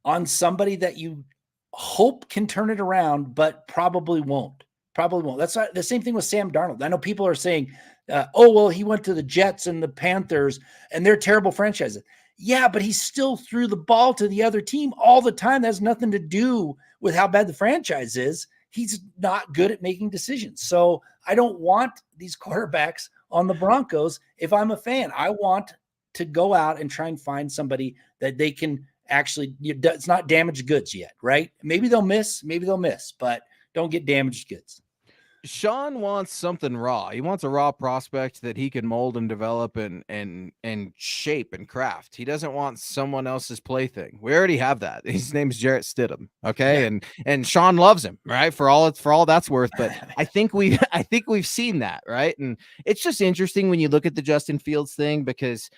on somebody that you hope can turn it around, but probably won't. That's not, the same thing with Sam Darnold. I know people are saying, he went to the Jets and the Panthers and they're terrible franchises. Yeah, but he still threw the ball to the other team all the time. That has nothing to do with how bad the franchise is. He's not good at making decisions. So I don't want these quarterbacks on the Broncos. If I'm a fan, I want to go out and try and find somebody that they can actually, it's not damaged goods yet, right? Maybe they'll miss, but don't get damaged goods. Sean wants something raw. He wants a raw prospect that he can mold and develop and shape and craft. He doesn't want someone else's plaything. We already have that. His name's Jarrett Stidham. Okay. Yeah. And Sean loves him, right? For all that's worth. But I think we've seen that, right? And it's just interesting when you look at the Justin Fields thing, because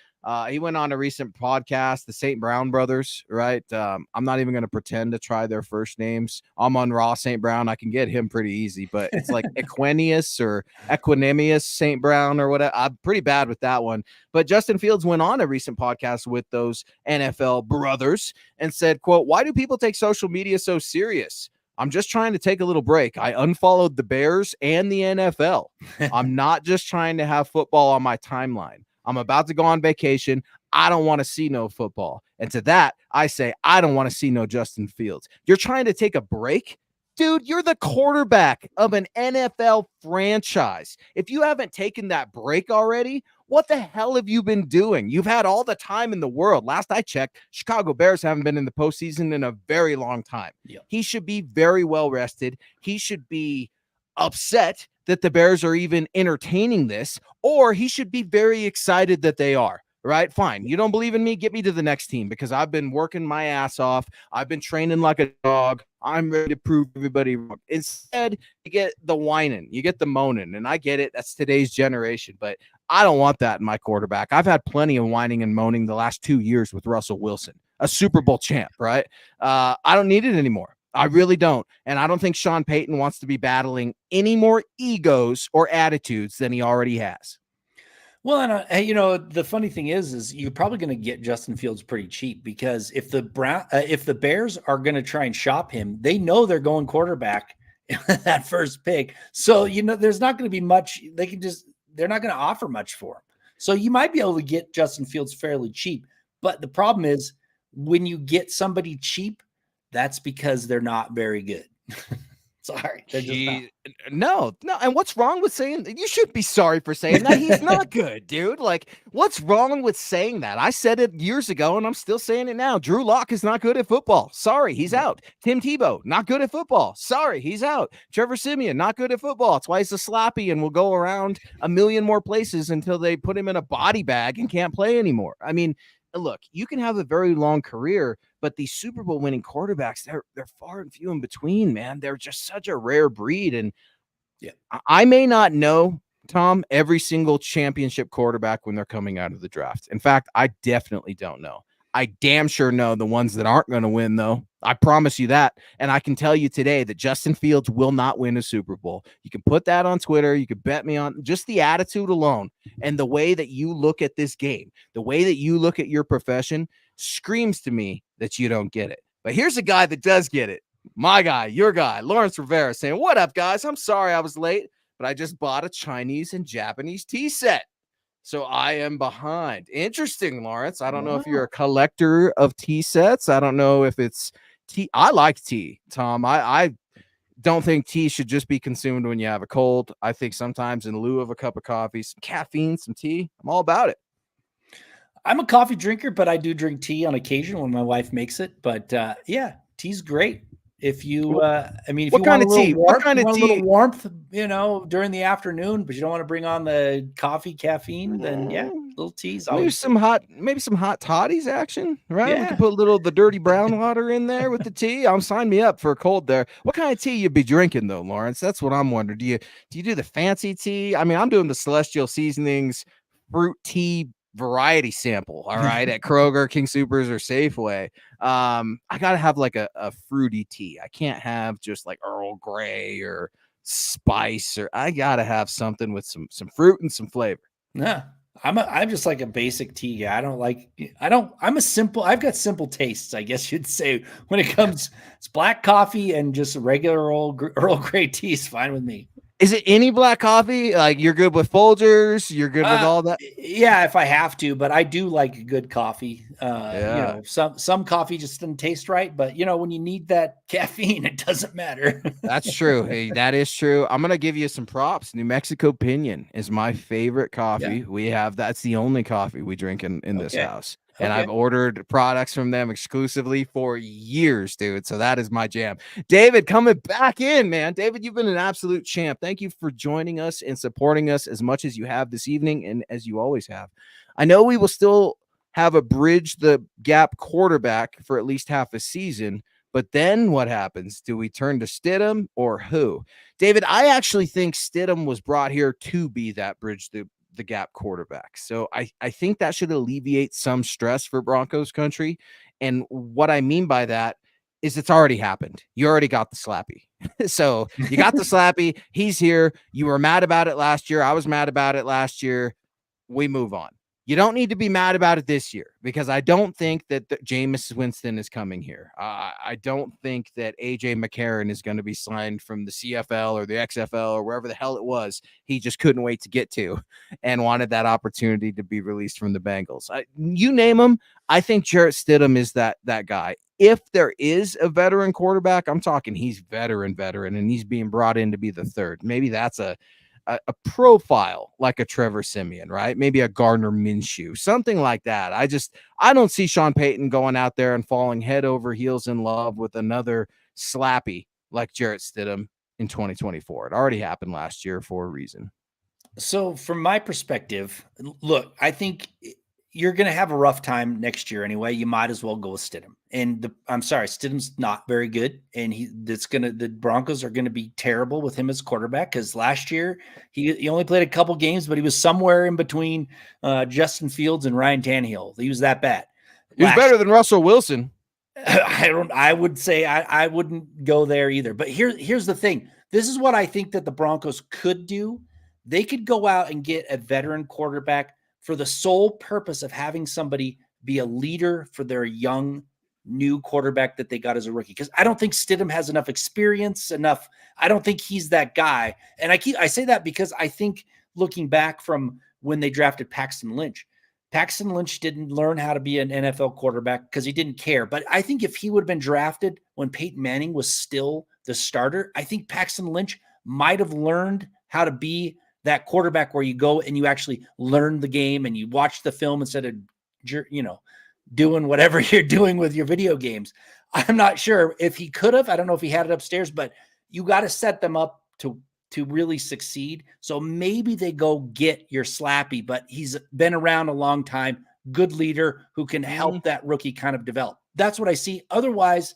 he went on a recent podcast, the St. Brown brothers, right? I'm not even going to pretend to try their first names. Amon-Ra St. Brown, I can get him pretty easy, but it's like Equanius or Equanimous St. Brown or whatever. I'm pretty bad with that one. But Justin Fields went on a recent podcast with those NFL brothers and said, quote, "Why do people take social media so serious? I'm just trying to take a little break. I unfollowed the Bears and the NFL. I'm not just trying to have football on my timeline. I'm about to go on vacation. I don't want to see no football." And to that, I say, I don't want to see no Justin Fields. You're trying to take a break? Dude, you're the quarterback of an NFL franchise. If you haven't taken that break already, what the hell have you been doing? You've had all the time in the world. Last I checked, Chicago Bears haven't been in the postseason in a very long time. Yep. He should be very well rested. He should be upset that the Bears are even entertaining this, or he should be very excited that they are, right? Fine. You don't believe in me? Get me to the next team, because I've been working my ass off. I've been training like a dog. I'm ready to prove everybody wrong. Instead, you get the whining, you get the moaning, and I get it. That's today's generation, but I don't want that in my quarterback. I've had plenty of whining and moaning the last 2 years with Russell Wilson, a Super Bowl champ, right? I don't need it anymore. I really don't. And I don't think Sean Payton wants to be battling any more egos or attitudes than he already has. Well, and the funny thing is you're probably going to get Justin Fields pretty cheap, because if the Bears are going to try and shop him, they know they're going quarterback in that first pick. So, there's not going to be much. They're not going to offer much for him. So you might be able to get Justin Fields fairly cheap. But the problem is when you get somebody cheap, that's because they're not very good. Sorry, they're just not. No. And what's wrong with saying you should be sorry for saying that? He's not good, dude. Like, what's wrong with saying that? I said it years ago and I'm still saying it now. Drew Lock is not good at football. Sorry, he's out. Tim Tebow, not good at football. Sorry, he's out. Trevor Siemian, not good at football. That's why he's a slappy and will go around a million more places until they put him in a body bag and can't play anymore. I mean, look, you can have a very long career, but these Super Bowl winning quarterbacks, they're far and few in between, man. They're just such a rare breed. And yeah, I may not know, Tom, every single championship quarterback when they're coming out of the draft. In fact, I definitely don't know. I damn sure know the ones that aren't going to win, though. I promise you that. And I can tell you today that Justin Fields will not win a Super Bowl. You can put that on Twitter. You can bet me on just the attitude alone and the way that you look at this game, the way that you look at your profession screams to me that you don't get it. But here's a guy that does get it. My guy, your guy, Lawrence Rivera saying, "What up, guys? I'm sorry I was late, but I just bought a Chinese and Japanese tea set. So I am behind." Interesting, Lawrence. I don't know if you're a collector of tea sets. I don't know if it's tea. I like tea, Tom. I don't think tea should just be consumed when you have a cold. I think sometimes in lieu of a cup of coffee, some caffeine, some tea, I'm all about it. I'm a coffee drinker, but I do drink tea on occasion when my wife makes it. But yeah, tea's great. If you, I mean, if What you kind want of tea? What kind of a tea? little warmth, you know, during the afternoon, but you don't want to bring on the coffee caffeine, then yeah, little teas. Maybe some hot toddies action, right? Yeah. We could put the dirty brown water in there with the tea. Sign me up for a cold there. What kind of tea you be drinking though, Lawrence? That's what I'm wondering. Do you do the fancy tea? I mean, I'm doing the Celestial Seasonings fruit tea variety sample, all right, at Kroger, King Supers, or Safeway. I gotta have like a fruity tea. I can't have just like Earl Grey or spice, or I gotta have something with some fruit and some flavor. Yeah. I'm just like a basic tea guy. I've got simple tastes, I guess you'd say, when it comes. It's black coffee and just regular old Earl Grey tea is fine with me. Is it any black coffee? Like you're good with Folgers? You're good with all that? Yeah, if I have to, but I do like good coffee. Yeah. You know, some coffee just doesn't taste right, but you know, when you need that caffeine, it doesn't matter. That's true. Hey, that is true. I'm gonna give you some props. New Mexico Pinion is my favorite coffee. Yeah. That's the only coffee we drink in this Okay. house. And I've ordered products from them exclusively for years, dude. So that is my jam. David, coming back in, man. David, you've been an absolute champ. Thank you for joining us and supporting us as much as you have this evening and as you always have. I know we will still have a bridge the gap quarterback for at least half a season, but then what happens? Do we turn to Stidham or who? David, I actually think Stidham was brought here to be that bridge the gap quarterback. So I think that should alleviate some stress for Broncos country. And what I mean by that is it's already happened. You already got the slappy. So you got the slappy. He's here. You were mad about it last year. I was mad about it last year. We move on. You don't need to be mad about it this year because I don't think that Jameis Winston is coming here. I don't think that AJ McCarron is going to be signed from the CFL or the XFL or wherever the hell it was. He just couldn't wait to get to and wanted that opportunity to be released from the Bengals. You name him. I think Jarrett Stidham is that guy. If there is a veteran quarterback, I'm talking he's veteran, and he's being brought in to be the third. Maybe that's a profile like a Trevor Siemian, right? Maybe a Gardner Minshew, something like that. I don't see Sean Payton going out there and falling head over heels in love with another slappy like Jarrett Stidham in 2024. It already happened last year for a reason. So from my perspective, look, I think you're going to have a rough time next year anyway. You might as well go with Stidham. And I'm sorry, Stidham's not very good. And the Broncos are going to be terrible with him as quarterback because last year he only played a couple games, but he was somewhere in between Justin Fields and Ryan Tannehill. He was that bad. He was better than Russell Wilson. I would say I wouldn't go there either. But here's the thing. This is what I think that the Broncos could do. They could go out and get a veteran quarterback for the sole purpose of having somebody be a leader for their young new quarterback that they got as a rookie. Because I don't think Stidham has enough experience, I don't think he's that guy. And I say that because I think looking back from when they drafted Paxton Lynch. Paxton Lynch didn't learn how to be an NFL quarterback because he didn't care. But I think if he would have been drafted when Peyton Manning was still the starter, I think Paxton Lynch might have learned how to be that quarterback where you go and you actually learn the game and you watch the film instead of, doing whatever you're doing with your video games. I'm not sure if he could have. I don't know if he had it upstairs, but you got to set them up to really succeed. So maybe they go get your Slappy, but he's been around a long time, good leader who can help that rookie kind of develop. That's what I see. Otherwise,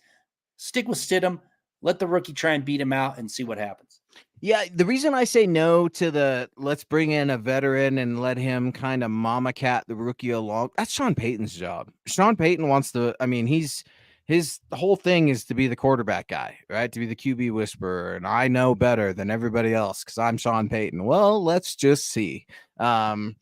stick with Stidham, let the rookie try and beat him out and see what happens. Yeah, the reason I say no to the let's bring in a veteran and let him kind of mama cat the rookie along, that's Sean Payton's job. Sean Payton wants to, I mean, his whole thing is to be the quarterback guy, right? To be the QB whisperer. And I know better than everybody else because I'm Sean Payton. Well, let's just see. I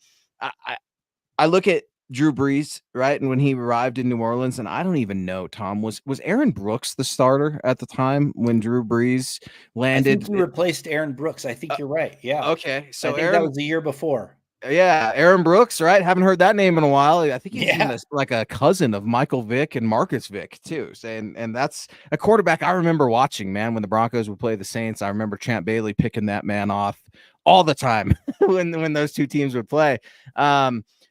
look at Drew Brees, right? And when he arrived in New Orleans, and I don't even know, Tom, was Aaron Brooks the starter at the time when Drew Brees landed? I think he replaced Aaron Brooks. I think you're right. Yeah. Okay. So I think that was the year before. Yeah, Aaron Brooks, right? Haven't heard that name in a while. I think he's like a cousin of Michael Vick and Marcus Vick too. And that's a quarterback I remember watching, man, when the Broncos would play the Saints. I remember Champ Bailey picking that man off all the time when those two teams would play.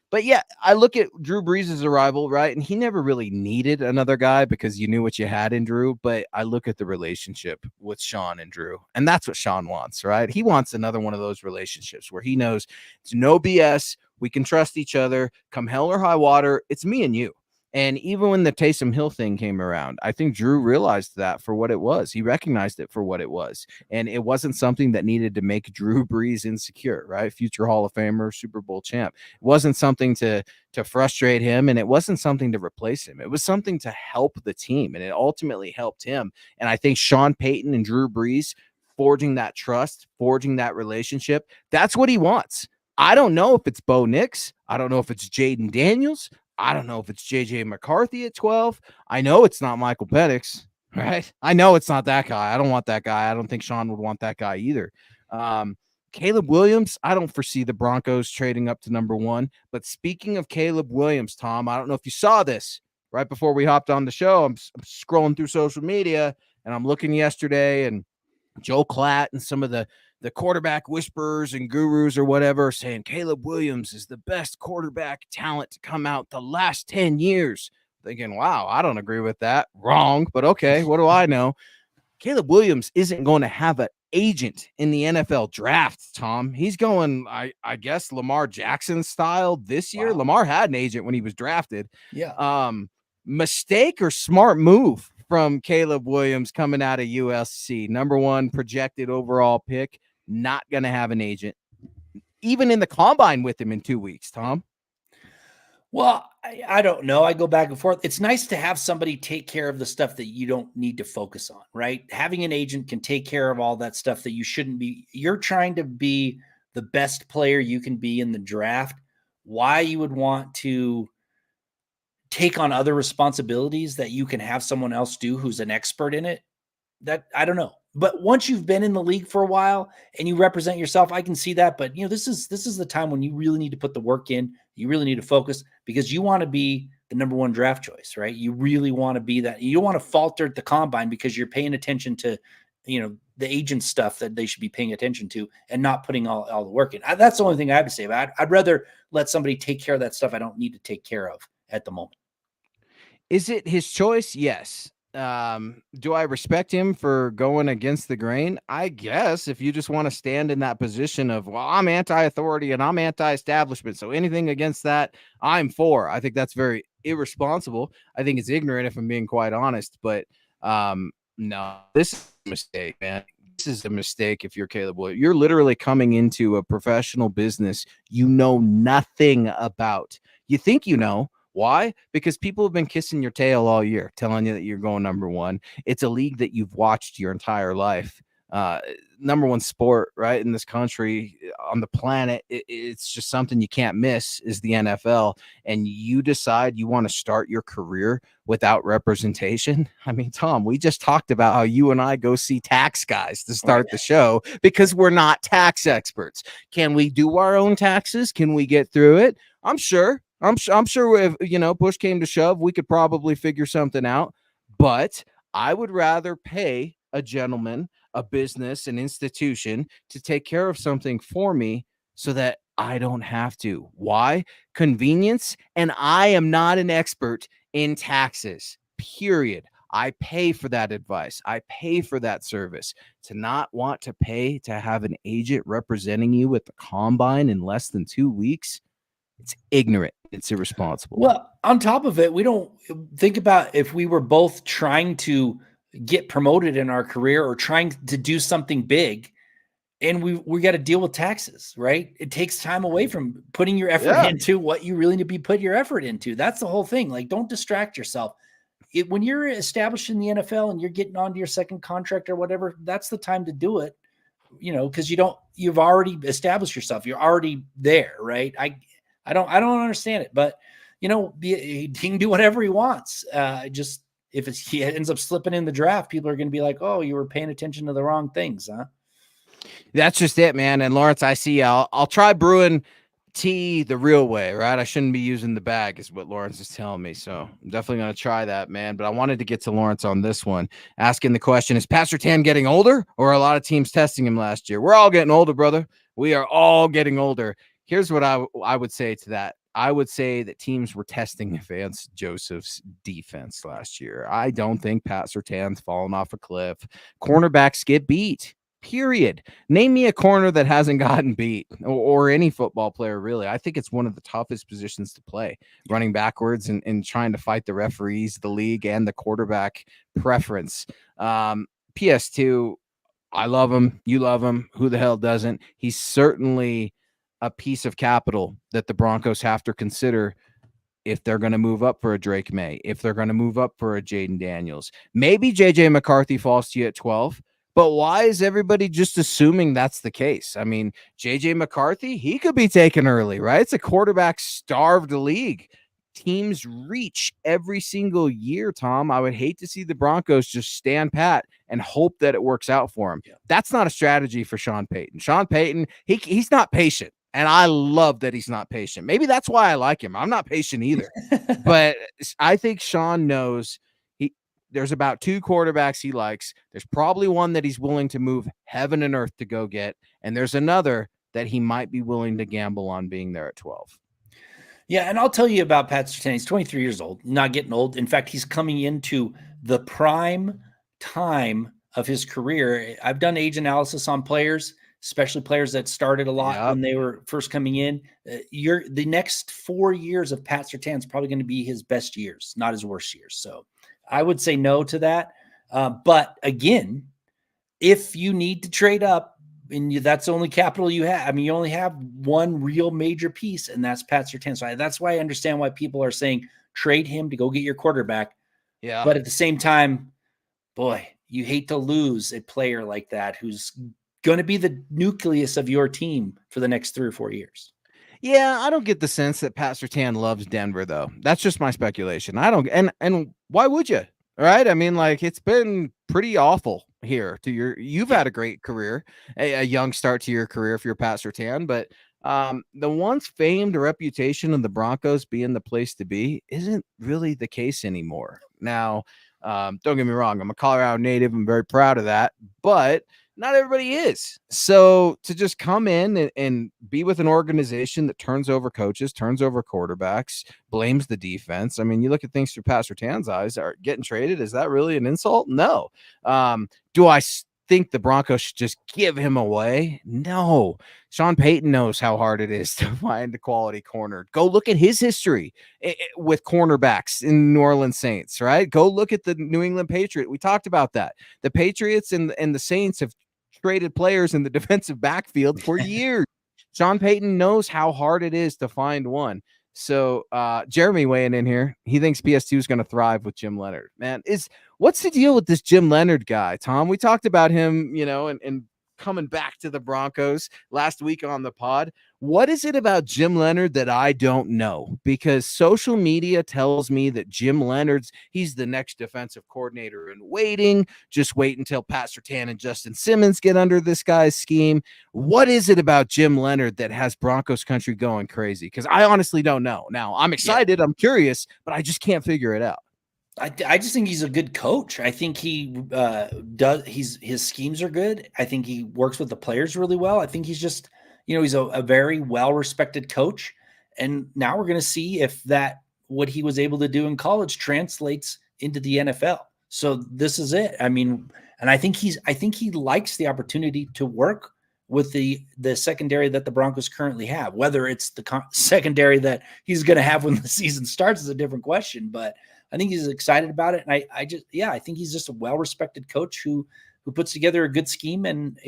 But yeah, I look at Drew Brees' arrival, right? And he never really needed another guy because you knew what you had in Drew. But I look at the relationship with Sean and Drew, and that's what Sean wants, right? He wants another one of those relationships where he knows it's no BS. We can trust each other. Come hell or high water, it's me and you. And even when the Taysom Hill thing came around, I think Drew realized that for what it was. He recognized it for what it was. And it wasn't something that needed to make Drew Brees insecure, right? Future Hall of Famer, Super Bowl champ. It wasn't something to frustrate him, and it wasn't something to replace him. It was something to help the team, and it ultimately helped him. And I think Sean Payton and Drew Brees forging that trust, forging that relationship, that's what he wants. I don't know if it's Bo Nix. I don't know if it's Jaden Daniels. I don't know if it's JJ McCarthy at 12. I know it's not Michael Penix, right? I know it's not that guy. I don't want that guy. I don't think Sean would want that guy either. Caleb Williams, I don't foresee the Broncos trading up to number 1. But speaking of Caleb Williams, Tom, I don't know if you saw this right before we hopped on the show. I'm scrolling through social media and I'm looking yesterday, and Joe Klatt and some of the quarterback whisperers and gurus or whatever saying Caleb Williams is the best quarterback talent to come out the last 10 years. Thinking, wow, I don't agree with that. Wrong, but okay, what do I know? Caleb Williams isn't going to have an agent in the NFL draft, Tom. He's going, I guess, Lamar Jackson style this year. Wow. Lamar had an agent when he was drafted. Yeah. Mistake or smart move from Caleb Williams coming out of USC, number 1 projected overall pick, not going to have an agent, even in the combine with him in 2 weeks, Tom? Well, I don't know. I go back and forth. It's nice to have somebody take care of the stuff that you don't need to focus on, right? Having an agent can take care of all that stuff that you shouldn't be. You're trying to be the best player you can be in the draft. Why you would want to take on other responsibilities that you can have someone else do who's an expert in it, that I don't know. But once you've been in the league for a while and you represent yourself, I can see that. But this is the time when you really need to put the work in. You really need to focus because you want to be the number 1 draft choice, right? You really want to be that. You don't want to falter at the combine because you're paying attention to, the agent stuff that they should be paying attention to and not putting all the work in. That's the only thing I have to say about it. I'd rather let somebody take care of that stuff I don't need to take care of at the moment. Is it his choice? Yes. Do I respect him for going against the grain? I guess if you just want to stand in that position of, well, I'm anti-authority and I'm anti-establishment, so anything against that, I'm for. I think that's very irresponsible. I think it's ignorant if I'm being quite honest, but no, this is a mistake, man. This is a mistake if you're Caleb Williams. You're literally coming into a professional business you know nothing about. You think you know. Why? Because people have been kissing your tail all year, telling you that you're going number 1. It's a league that you've watched your entire life. number one sport, right, in this country, on the planet. It's just something you can't miss is the NFL. And you decide you want to start your career without representation. I mean, Tom, we just talked about how you and I go see tax guys to start the show because we're not tax experts. Can we do our own taxes? Can we get through it? I'm sure. I'm sure if push came to shove, we could probably figure something out. But I would rather pay a gentleman, a business, an institution to take care of something for me so that I don't have to. Why? Convenience. And I am not an expert in taxes, period. I pay for that advice. I pay for that service. To not want to pay to have an agent representing you at the combine in less than 2 weeks, it's ignorant. It's irresponsible. Well, on top of it, we don't think about if we were both trying to get promoted in our career or trying to do something big, and we got to deal with taxes, right? It takes time away from putting your effort into what you really need to be put your effort into. That's the whole thing. Like, don't distract yourself. When you're established in the NFL and you're getting onto your second contract or whatever, that's the time to do it, because you've already established yourself. You're already there, right? I don't understand it, but he can do whatever he wants. Just if he ends up slipping in the draft, people are going to be like, "Oh, you were paying attention to the wrong things, huh?" That's just it, man. And Lawrence, I see. I'll try brewing tea the real way, right? I shouldn't be using the bag, is what Lawrence is telling me. So I'm definitely going to try that, man. But I wanted to get to Lawrence on this one, asking the question: is Pastor Tan getting older, or are a lot of teams testing him last year? We're all getting older, brother. We are all getting older. Here's what I would say to that. I would say that teams were testing Vance Joseph's defense last year. I don't think Pat Surtain's fallen off a cliff. Cornerbacks get beat, period. Name me a corner that hasn't gotten beat, or any football player, really. I think it's one of the toughest positions to play, running backwards and trying to fight the referees, the league, and the quarterback preference. PS2, I love him. You love him. Who the hell doesn't? He's certainly a piece of capital that the Broncos have to consider if they're going to move up for a Drake May, if they're going to move up for a Jaden Daniels. Maybe JJ McCarthy falls to you at 12, but why is everybody just assuming that's the case? I mean, JJ McCarthy, he could be taken early, right? It's a quarterback-starved league. Teams reach every single year, Tom. I would hate to see the Broncos just stand pat and hope that it works out for him. Yeah. That's not a strategy for Sean Payton. Sean Payton, he's not patient. And I love that he's not patient. Maybe that's why I like him. I'm not patient either. But I think Sean knows there's about 2 quarterbacks he likes. There's probably one that he's willing to move heaven and earth to go get. And there's another that he might be willing to gamble on being there at 12. Yeah, and I'll tell you about Pat Surtain. He's 23 years old, not getting old. In fact, he's coming into the prime time of his career. I've done age analysis on players, especially players that started a lot when they were first coming in. The next 4 years of Pat Surtain is probably going to be his best years, not his worst years. So I would say no to that. But again, if you need to trade up, and that's the only capital you have. I mean, you only have one real major piece, and that's Pat Surtain. So that's why I understand why people are saying trade him to go get your quarterback. Yeah. But at the same time, boy, you hate to lose a player like that who's going to be the nucleus of your team for the next 3 or 4 years. Yeah, I don't get the sense that Pat Surtain loves Denver, though. That's just my speculation. I don't, and why would you? Right? I mean, like, it's been pretty awful here. You've had a great career, a young start to your career if you're Pat Surtain, but the once famed reputation of the Broncos being the place to be isn't really the case anymore. Now, don't get me wrong, I'm a Colorado native. I'm very proud of that, but not everybody is. So to just come in and be with an organization that turns over coaches, turns over quarterbacks, blames the defense. I mean, you look at things through Pat Surtain's eyes. Are getting traded? Is that really an insult? No. Do I think the Broncos should just give him away? No. Sean Payton knows how hard it is to find a quality corner. Go look at his history with cornerbacks in New Orleans Saints, right? Go look at the New England Patriots. We talked about that. The Patriots and the Saints have traded players in the defensive backfield for years. Sean Payton knows how hard it is to find one. So Jeremy weighing in here. He thinks PS2 is going to thrive with Jim Leonard. Man, what's the deal with this Jim Leonard guy, Tom? We talked about him, in coming back to the Broncos last week on the pod. What is it about Jim Leonhard that I don't know? Because social media tells me that Jim Leonhard's he's the next defensive coordinator in waiting. Just wait until Pat Surtain and Justin Simmons get under this guy's scheme. What is it about Jim Leonhard that has Broncos country going crazy? Because I honestly don't know. Now, I'm excited. I'm curious, but I just can't figure it out. I just think he's a good coach. I think he does. His schemes are good. I think he works with the players really well. I think he's just, he's a very well-respected coach. And now we're going to see if what he was able to do in college translates into the NFL. So this is it. I mean, and I think he likes the opportunity to work with the secondary that the Broncos currently have. Whether it's the secondary that he's going to have when the season starts is a different question, but I think he's excited about it. And I think he's just a well-respected coach who puts together a good scheme and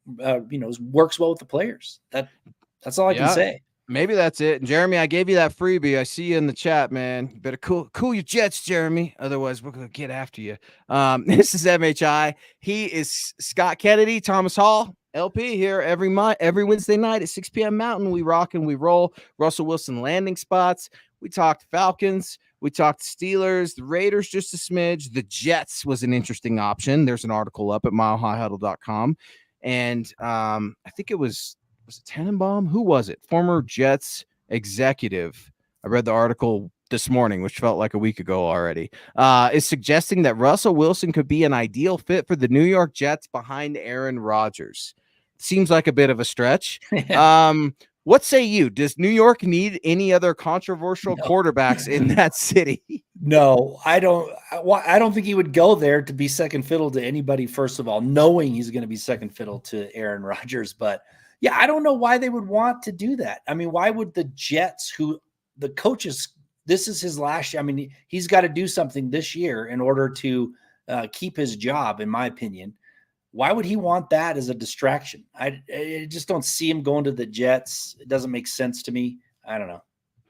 works well with the players. That's all I can say. Maybe that's it. And Jeremy, I gave you that freebie. I see you in the chat, man. You better cool your jets, Jeremy. Otherwise, we're going to get after you. This is MHI. He is Scott Kennedy, Thomas Hall, LP here every Wednesday night at 6 p.m. Mountain. We rock and we roll. Russell Wilson landing spots. We talked Falcons. We talked Steelers, the Raiders just a smidge. The Jets was an interesting option. There's an article up at milehighhuddle.com. And I think it was it Tannenbaum? Who was it? Former Jets executive. I read the article this morning, which felt like a week ago already, is suggesting that Russell Wilson could be an ideal fit for the New York Jets behind Aaron Rodgers. Seems like a bit of a stretch. What say you? Does New York need any other controversial quarterbacks in that city? No, I don't. I don't think he would go there to be second fiddle to anybody, first of all, knowing he's going to be second fiddle to Aaron Rodgers. But yeah, I don't know why they would want to do that. I mean, why would the Jets, who the coaches, this is his last year. I mean, he's got to do something this year in order to keep his job, in my opinion. Why would he want that as a distraction? I just don't see him going to the Jets. It doesn't make sense to me. I don't know.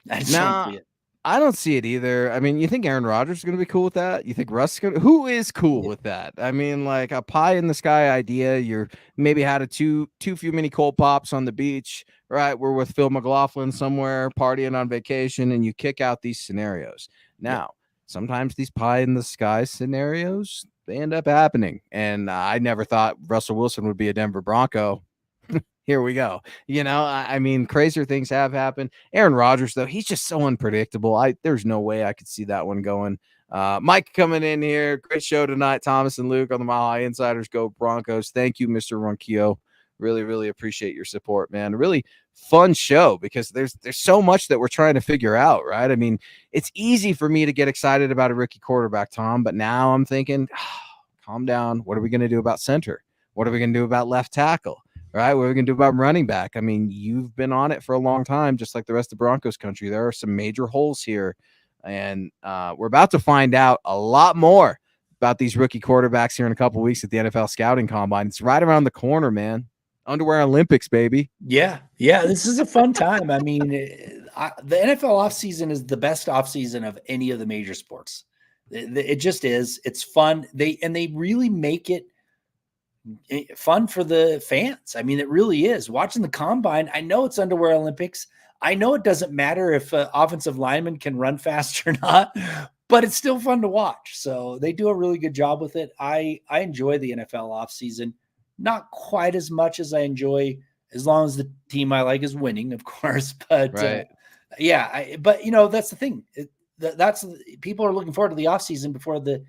I just don't see it. I don't see it either. I mean, you think Aaron Rodgers is going to be cool with that? You think Russ is going to? Who is cool with that? I mean, like a pie in the sky idea. You're maybe had a too few many cold pops on the beach, right? We're with Phil McLaughlin somewhere partying on vacation, and you kick out these scenarios. Now, sometimes these pie in the sky scenarios, they end up happening. And I never thought Russell Wilson would be a Denver Bronco. Here we go. I mean, crazier things have happened. Aaron Rodgers, though, he's just so unpredictable. There's no way I could see that one going. Mike coming in here. Great show tonight. Thomas and Luke on the Mile High Insiders. Go Broncos. Thank you, Mr. Ronquillo. Really, really appreciate your support, man. Really fun show because there's so much that we're trying to figure out, right? I mean, it's easy for me to get excited about a rookie quarterback, Tom, but now I'm thinking, calm down. What are we going to do about center? What are we going to do about left tackle? Right? What are we going to do about running back? I mean, you've been on it for a long time, just like the rest of Broncos country. There are some major holes here, and we're about to find out a lot more about these rookie quarterbacks here in a couple of weeks at the NFL Scouting Combine. It's right around the corner, man. Underwear Olympics, baby. Yeah. This is a fun time. I mean, the NFL offseason is the best offseason of any of the major sports. It just is. It's fun. They really make it fun for the fans. I mean, it really is. Watching the combine, I know it's underwear Olympics. I know it doesn't matter if an offensive lineman can run fast or not, but it's still fun to watch. So they do a really good job with it. I enjoy the NFL offseason, not quite as much as I enjoy, as long as the team I like is winning, of course. But right. That's the thing. That's people are looking forward to the offseason before the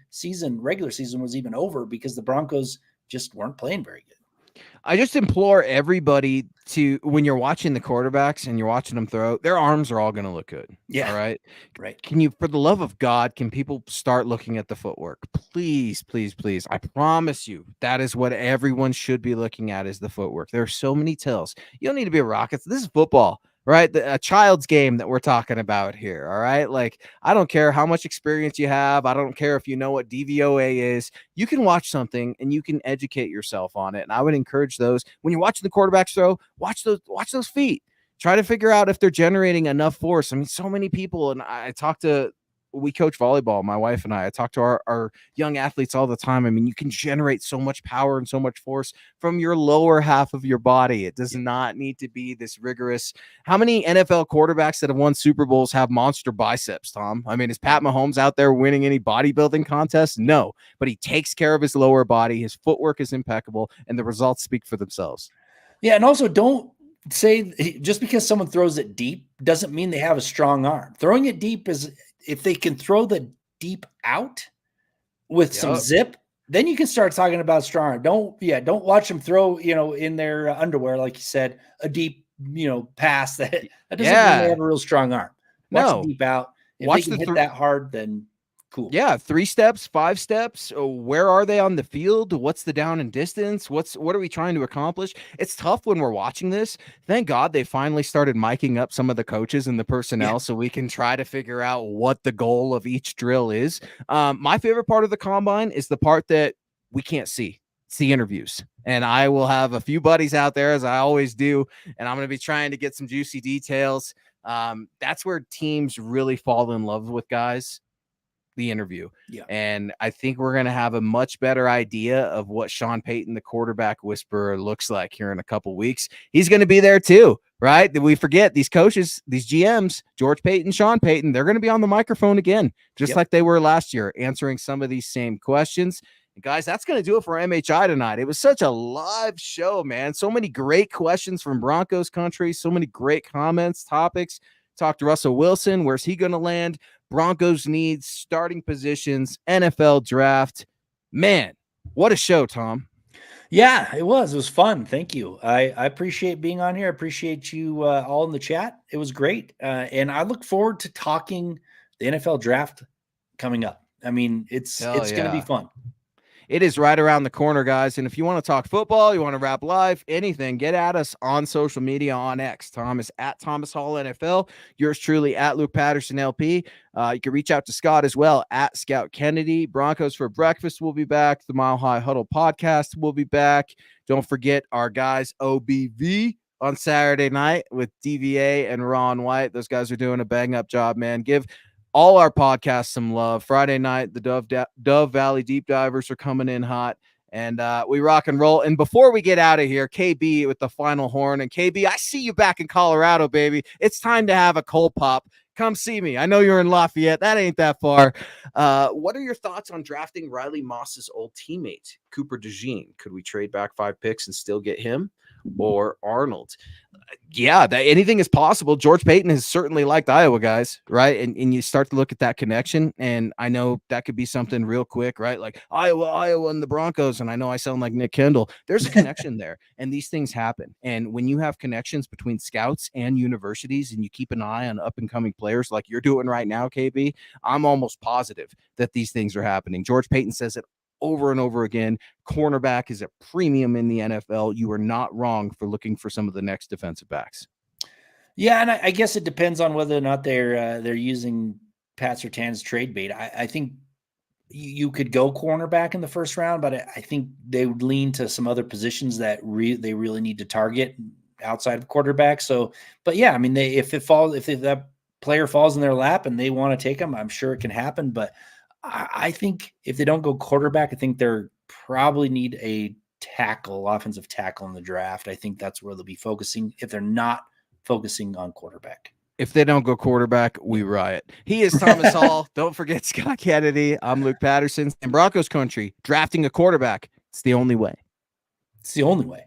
regular season was even over, because the Broncos just weren't playing very good. I just implore everybody to, when you're watching the quarterbacks and you're watching them throw, their arms are all going to look good. Yeah. All right. Right. Can you, for the love of God, can people start looking at the footwork? Please, please, please. I promise you that is what everyone should be looking at, is the footwork. There are so many tells. You don't need to be a rocket. This is football. Right? A child's game that we're talking about here. All right. Like, I don't care how much experience you have. I don't care if you know what DVOA is. You can watch something and you can educate yourself on it. And I would encourage those, when you're watching the quarterbacks throw, watch those feet. Try to figure out if they're generating enough force. I mean, so many people, and I talked to we coach volleyball, my wife and I talk to our young athletes all the time. I mean, you can generate so much power and so much force from your lower half of your body. It does not need to be this rigorous. How many NFL quarterbacks that have won Super Bowls have monster biceps, Tom? I mean, is Pat Mahomes out there winning any bodybuilding contests? No, but he takes care of his lower body. His footwork is impeccable, and the results speak for themselves. Yeah, and also don't say just because someone throws it deep doesn't mean they have a strong arm. Throwing it deep is if they can throw the deep out with some zip, then you can start talking about strong. Don't watch them throw, in their underwear, like you said, a deep, pass that doesn't mean they have a real strong arm. Watch the deep out. If they can hit that hard, then cool. Yeah, 3 steps, 5 steps. Where are they on the field? What's the down and distance? What are we trying to accomplish? It's tough when we're watching this. Thank God they finally started miking up some of the coaches and the personnel so we can try to figure out what the goal of each drill is. My favorite part of the combine is the part that we can't see. It's the interviews. And I will have a few buddies out there, as I always do, and I'm going to be trying to get some juicy details. That's where teams really fall in love with guys. The interview. And I think we're going to have a much better idea of what Sean Payton, the quarterback whisperer, looks like here in a couple weeks. He's going to be there too, right? Did we forget these coaches, these GMs, George Payton, Sean Payton, they're going to be on the microphone again, just like they were last year, answering some of these same questions. And guys, that's going to do it for MHI tonight. It was such a live show, man. So many great questions from Broncos country, so many great comments, topics. Talked to Russell Wilson. Where's he going to land? Broncos needs, starting positions, NFL draft. Man, what a show, Tom. Yeah, it was fun. Thank you. I appreciate being on here. I appreciate you all in the chat. It was great. And I look forward to talking the NFL draft coming up. I mean, it's going to be fun. It is right around the corner, guys. And if you want to talk football, you want to rap live, anything, get at us on social media on X. Tom is at Thomas Hall NFL. Yours truly at Luke Patterson LP. You can reach out to Scott as well at Scout Kennedy. Broncos for Breakfast will be back. The Mile High Huddle podcast will be back. Don't forget our guys OBV on Saturday night with DVA and Ron White. Those guys are doing a bang up job, man. Give all our podcasts some love. Friday night, the Dove Valley Deep Divers are coming in hot, and we rock and roll. And before we get out of here, KB with the final horn. And KB, I see you back in Colorado, baby. It's time to have a cold pop. Come see me. I know you're in Lafayette. That ain't that far. What are your thoughts on drafting Riley Moss's old teammate, Cooper DeJean? Could we trade back 5 picks and still get him or Arnold? Yeah, anything is possible. George Payton has certainly liked Iowa guys, right? And you start to look at that connection, and I know that could be something real quick, right? Like Iowa and the Broncos, and I know I sound like Nick Kendall. There's a connection there, and these things happen. And when you have connections between scouts and universities, and you keep an eye on up-and-coming players like you're doing right now, KB, I'm almost positive that these things are happening. George Payton says it over and over again. Cornerback is a premium in the NFL. You are not wrong for looking for some of the next defensive backs. Yeah, and I guess it depends on whether or not they're using Pat Surtain's trade bait. I think you could go cornerback in the first round, but I think they would lean to some other positions that they really need to target outside of quarterback. So, but yeah, I mean, if that player falls in their lap and they want to take them, I'm sure it can happen. But I think if they don't go quarterback, I think they're probably need a offensive tackle in the draft. I think that's where they'll be focusing if they're not focusing on quarterback. If they don't go quarterback, we riot. He is Thomas Hall. Don't forget Scott Kennedy. I'm Luke Patterson. In Broncos country, drafting a quarterback, it's the only way. It's the only way.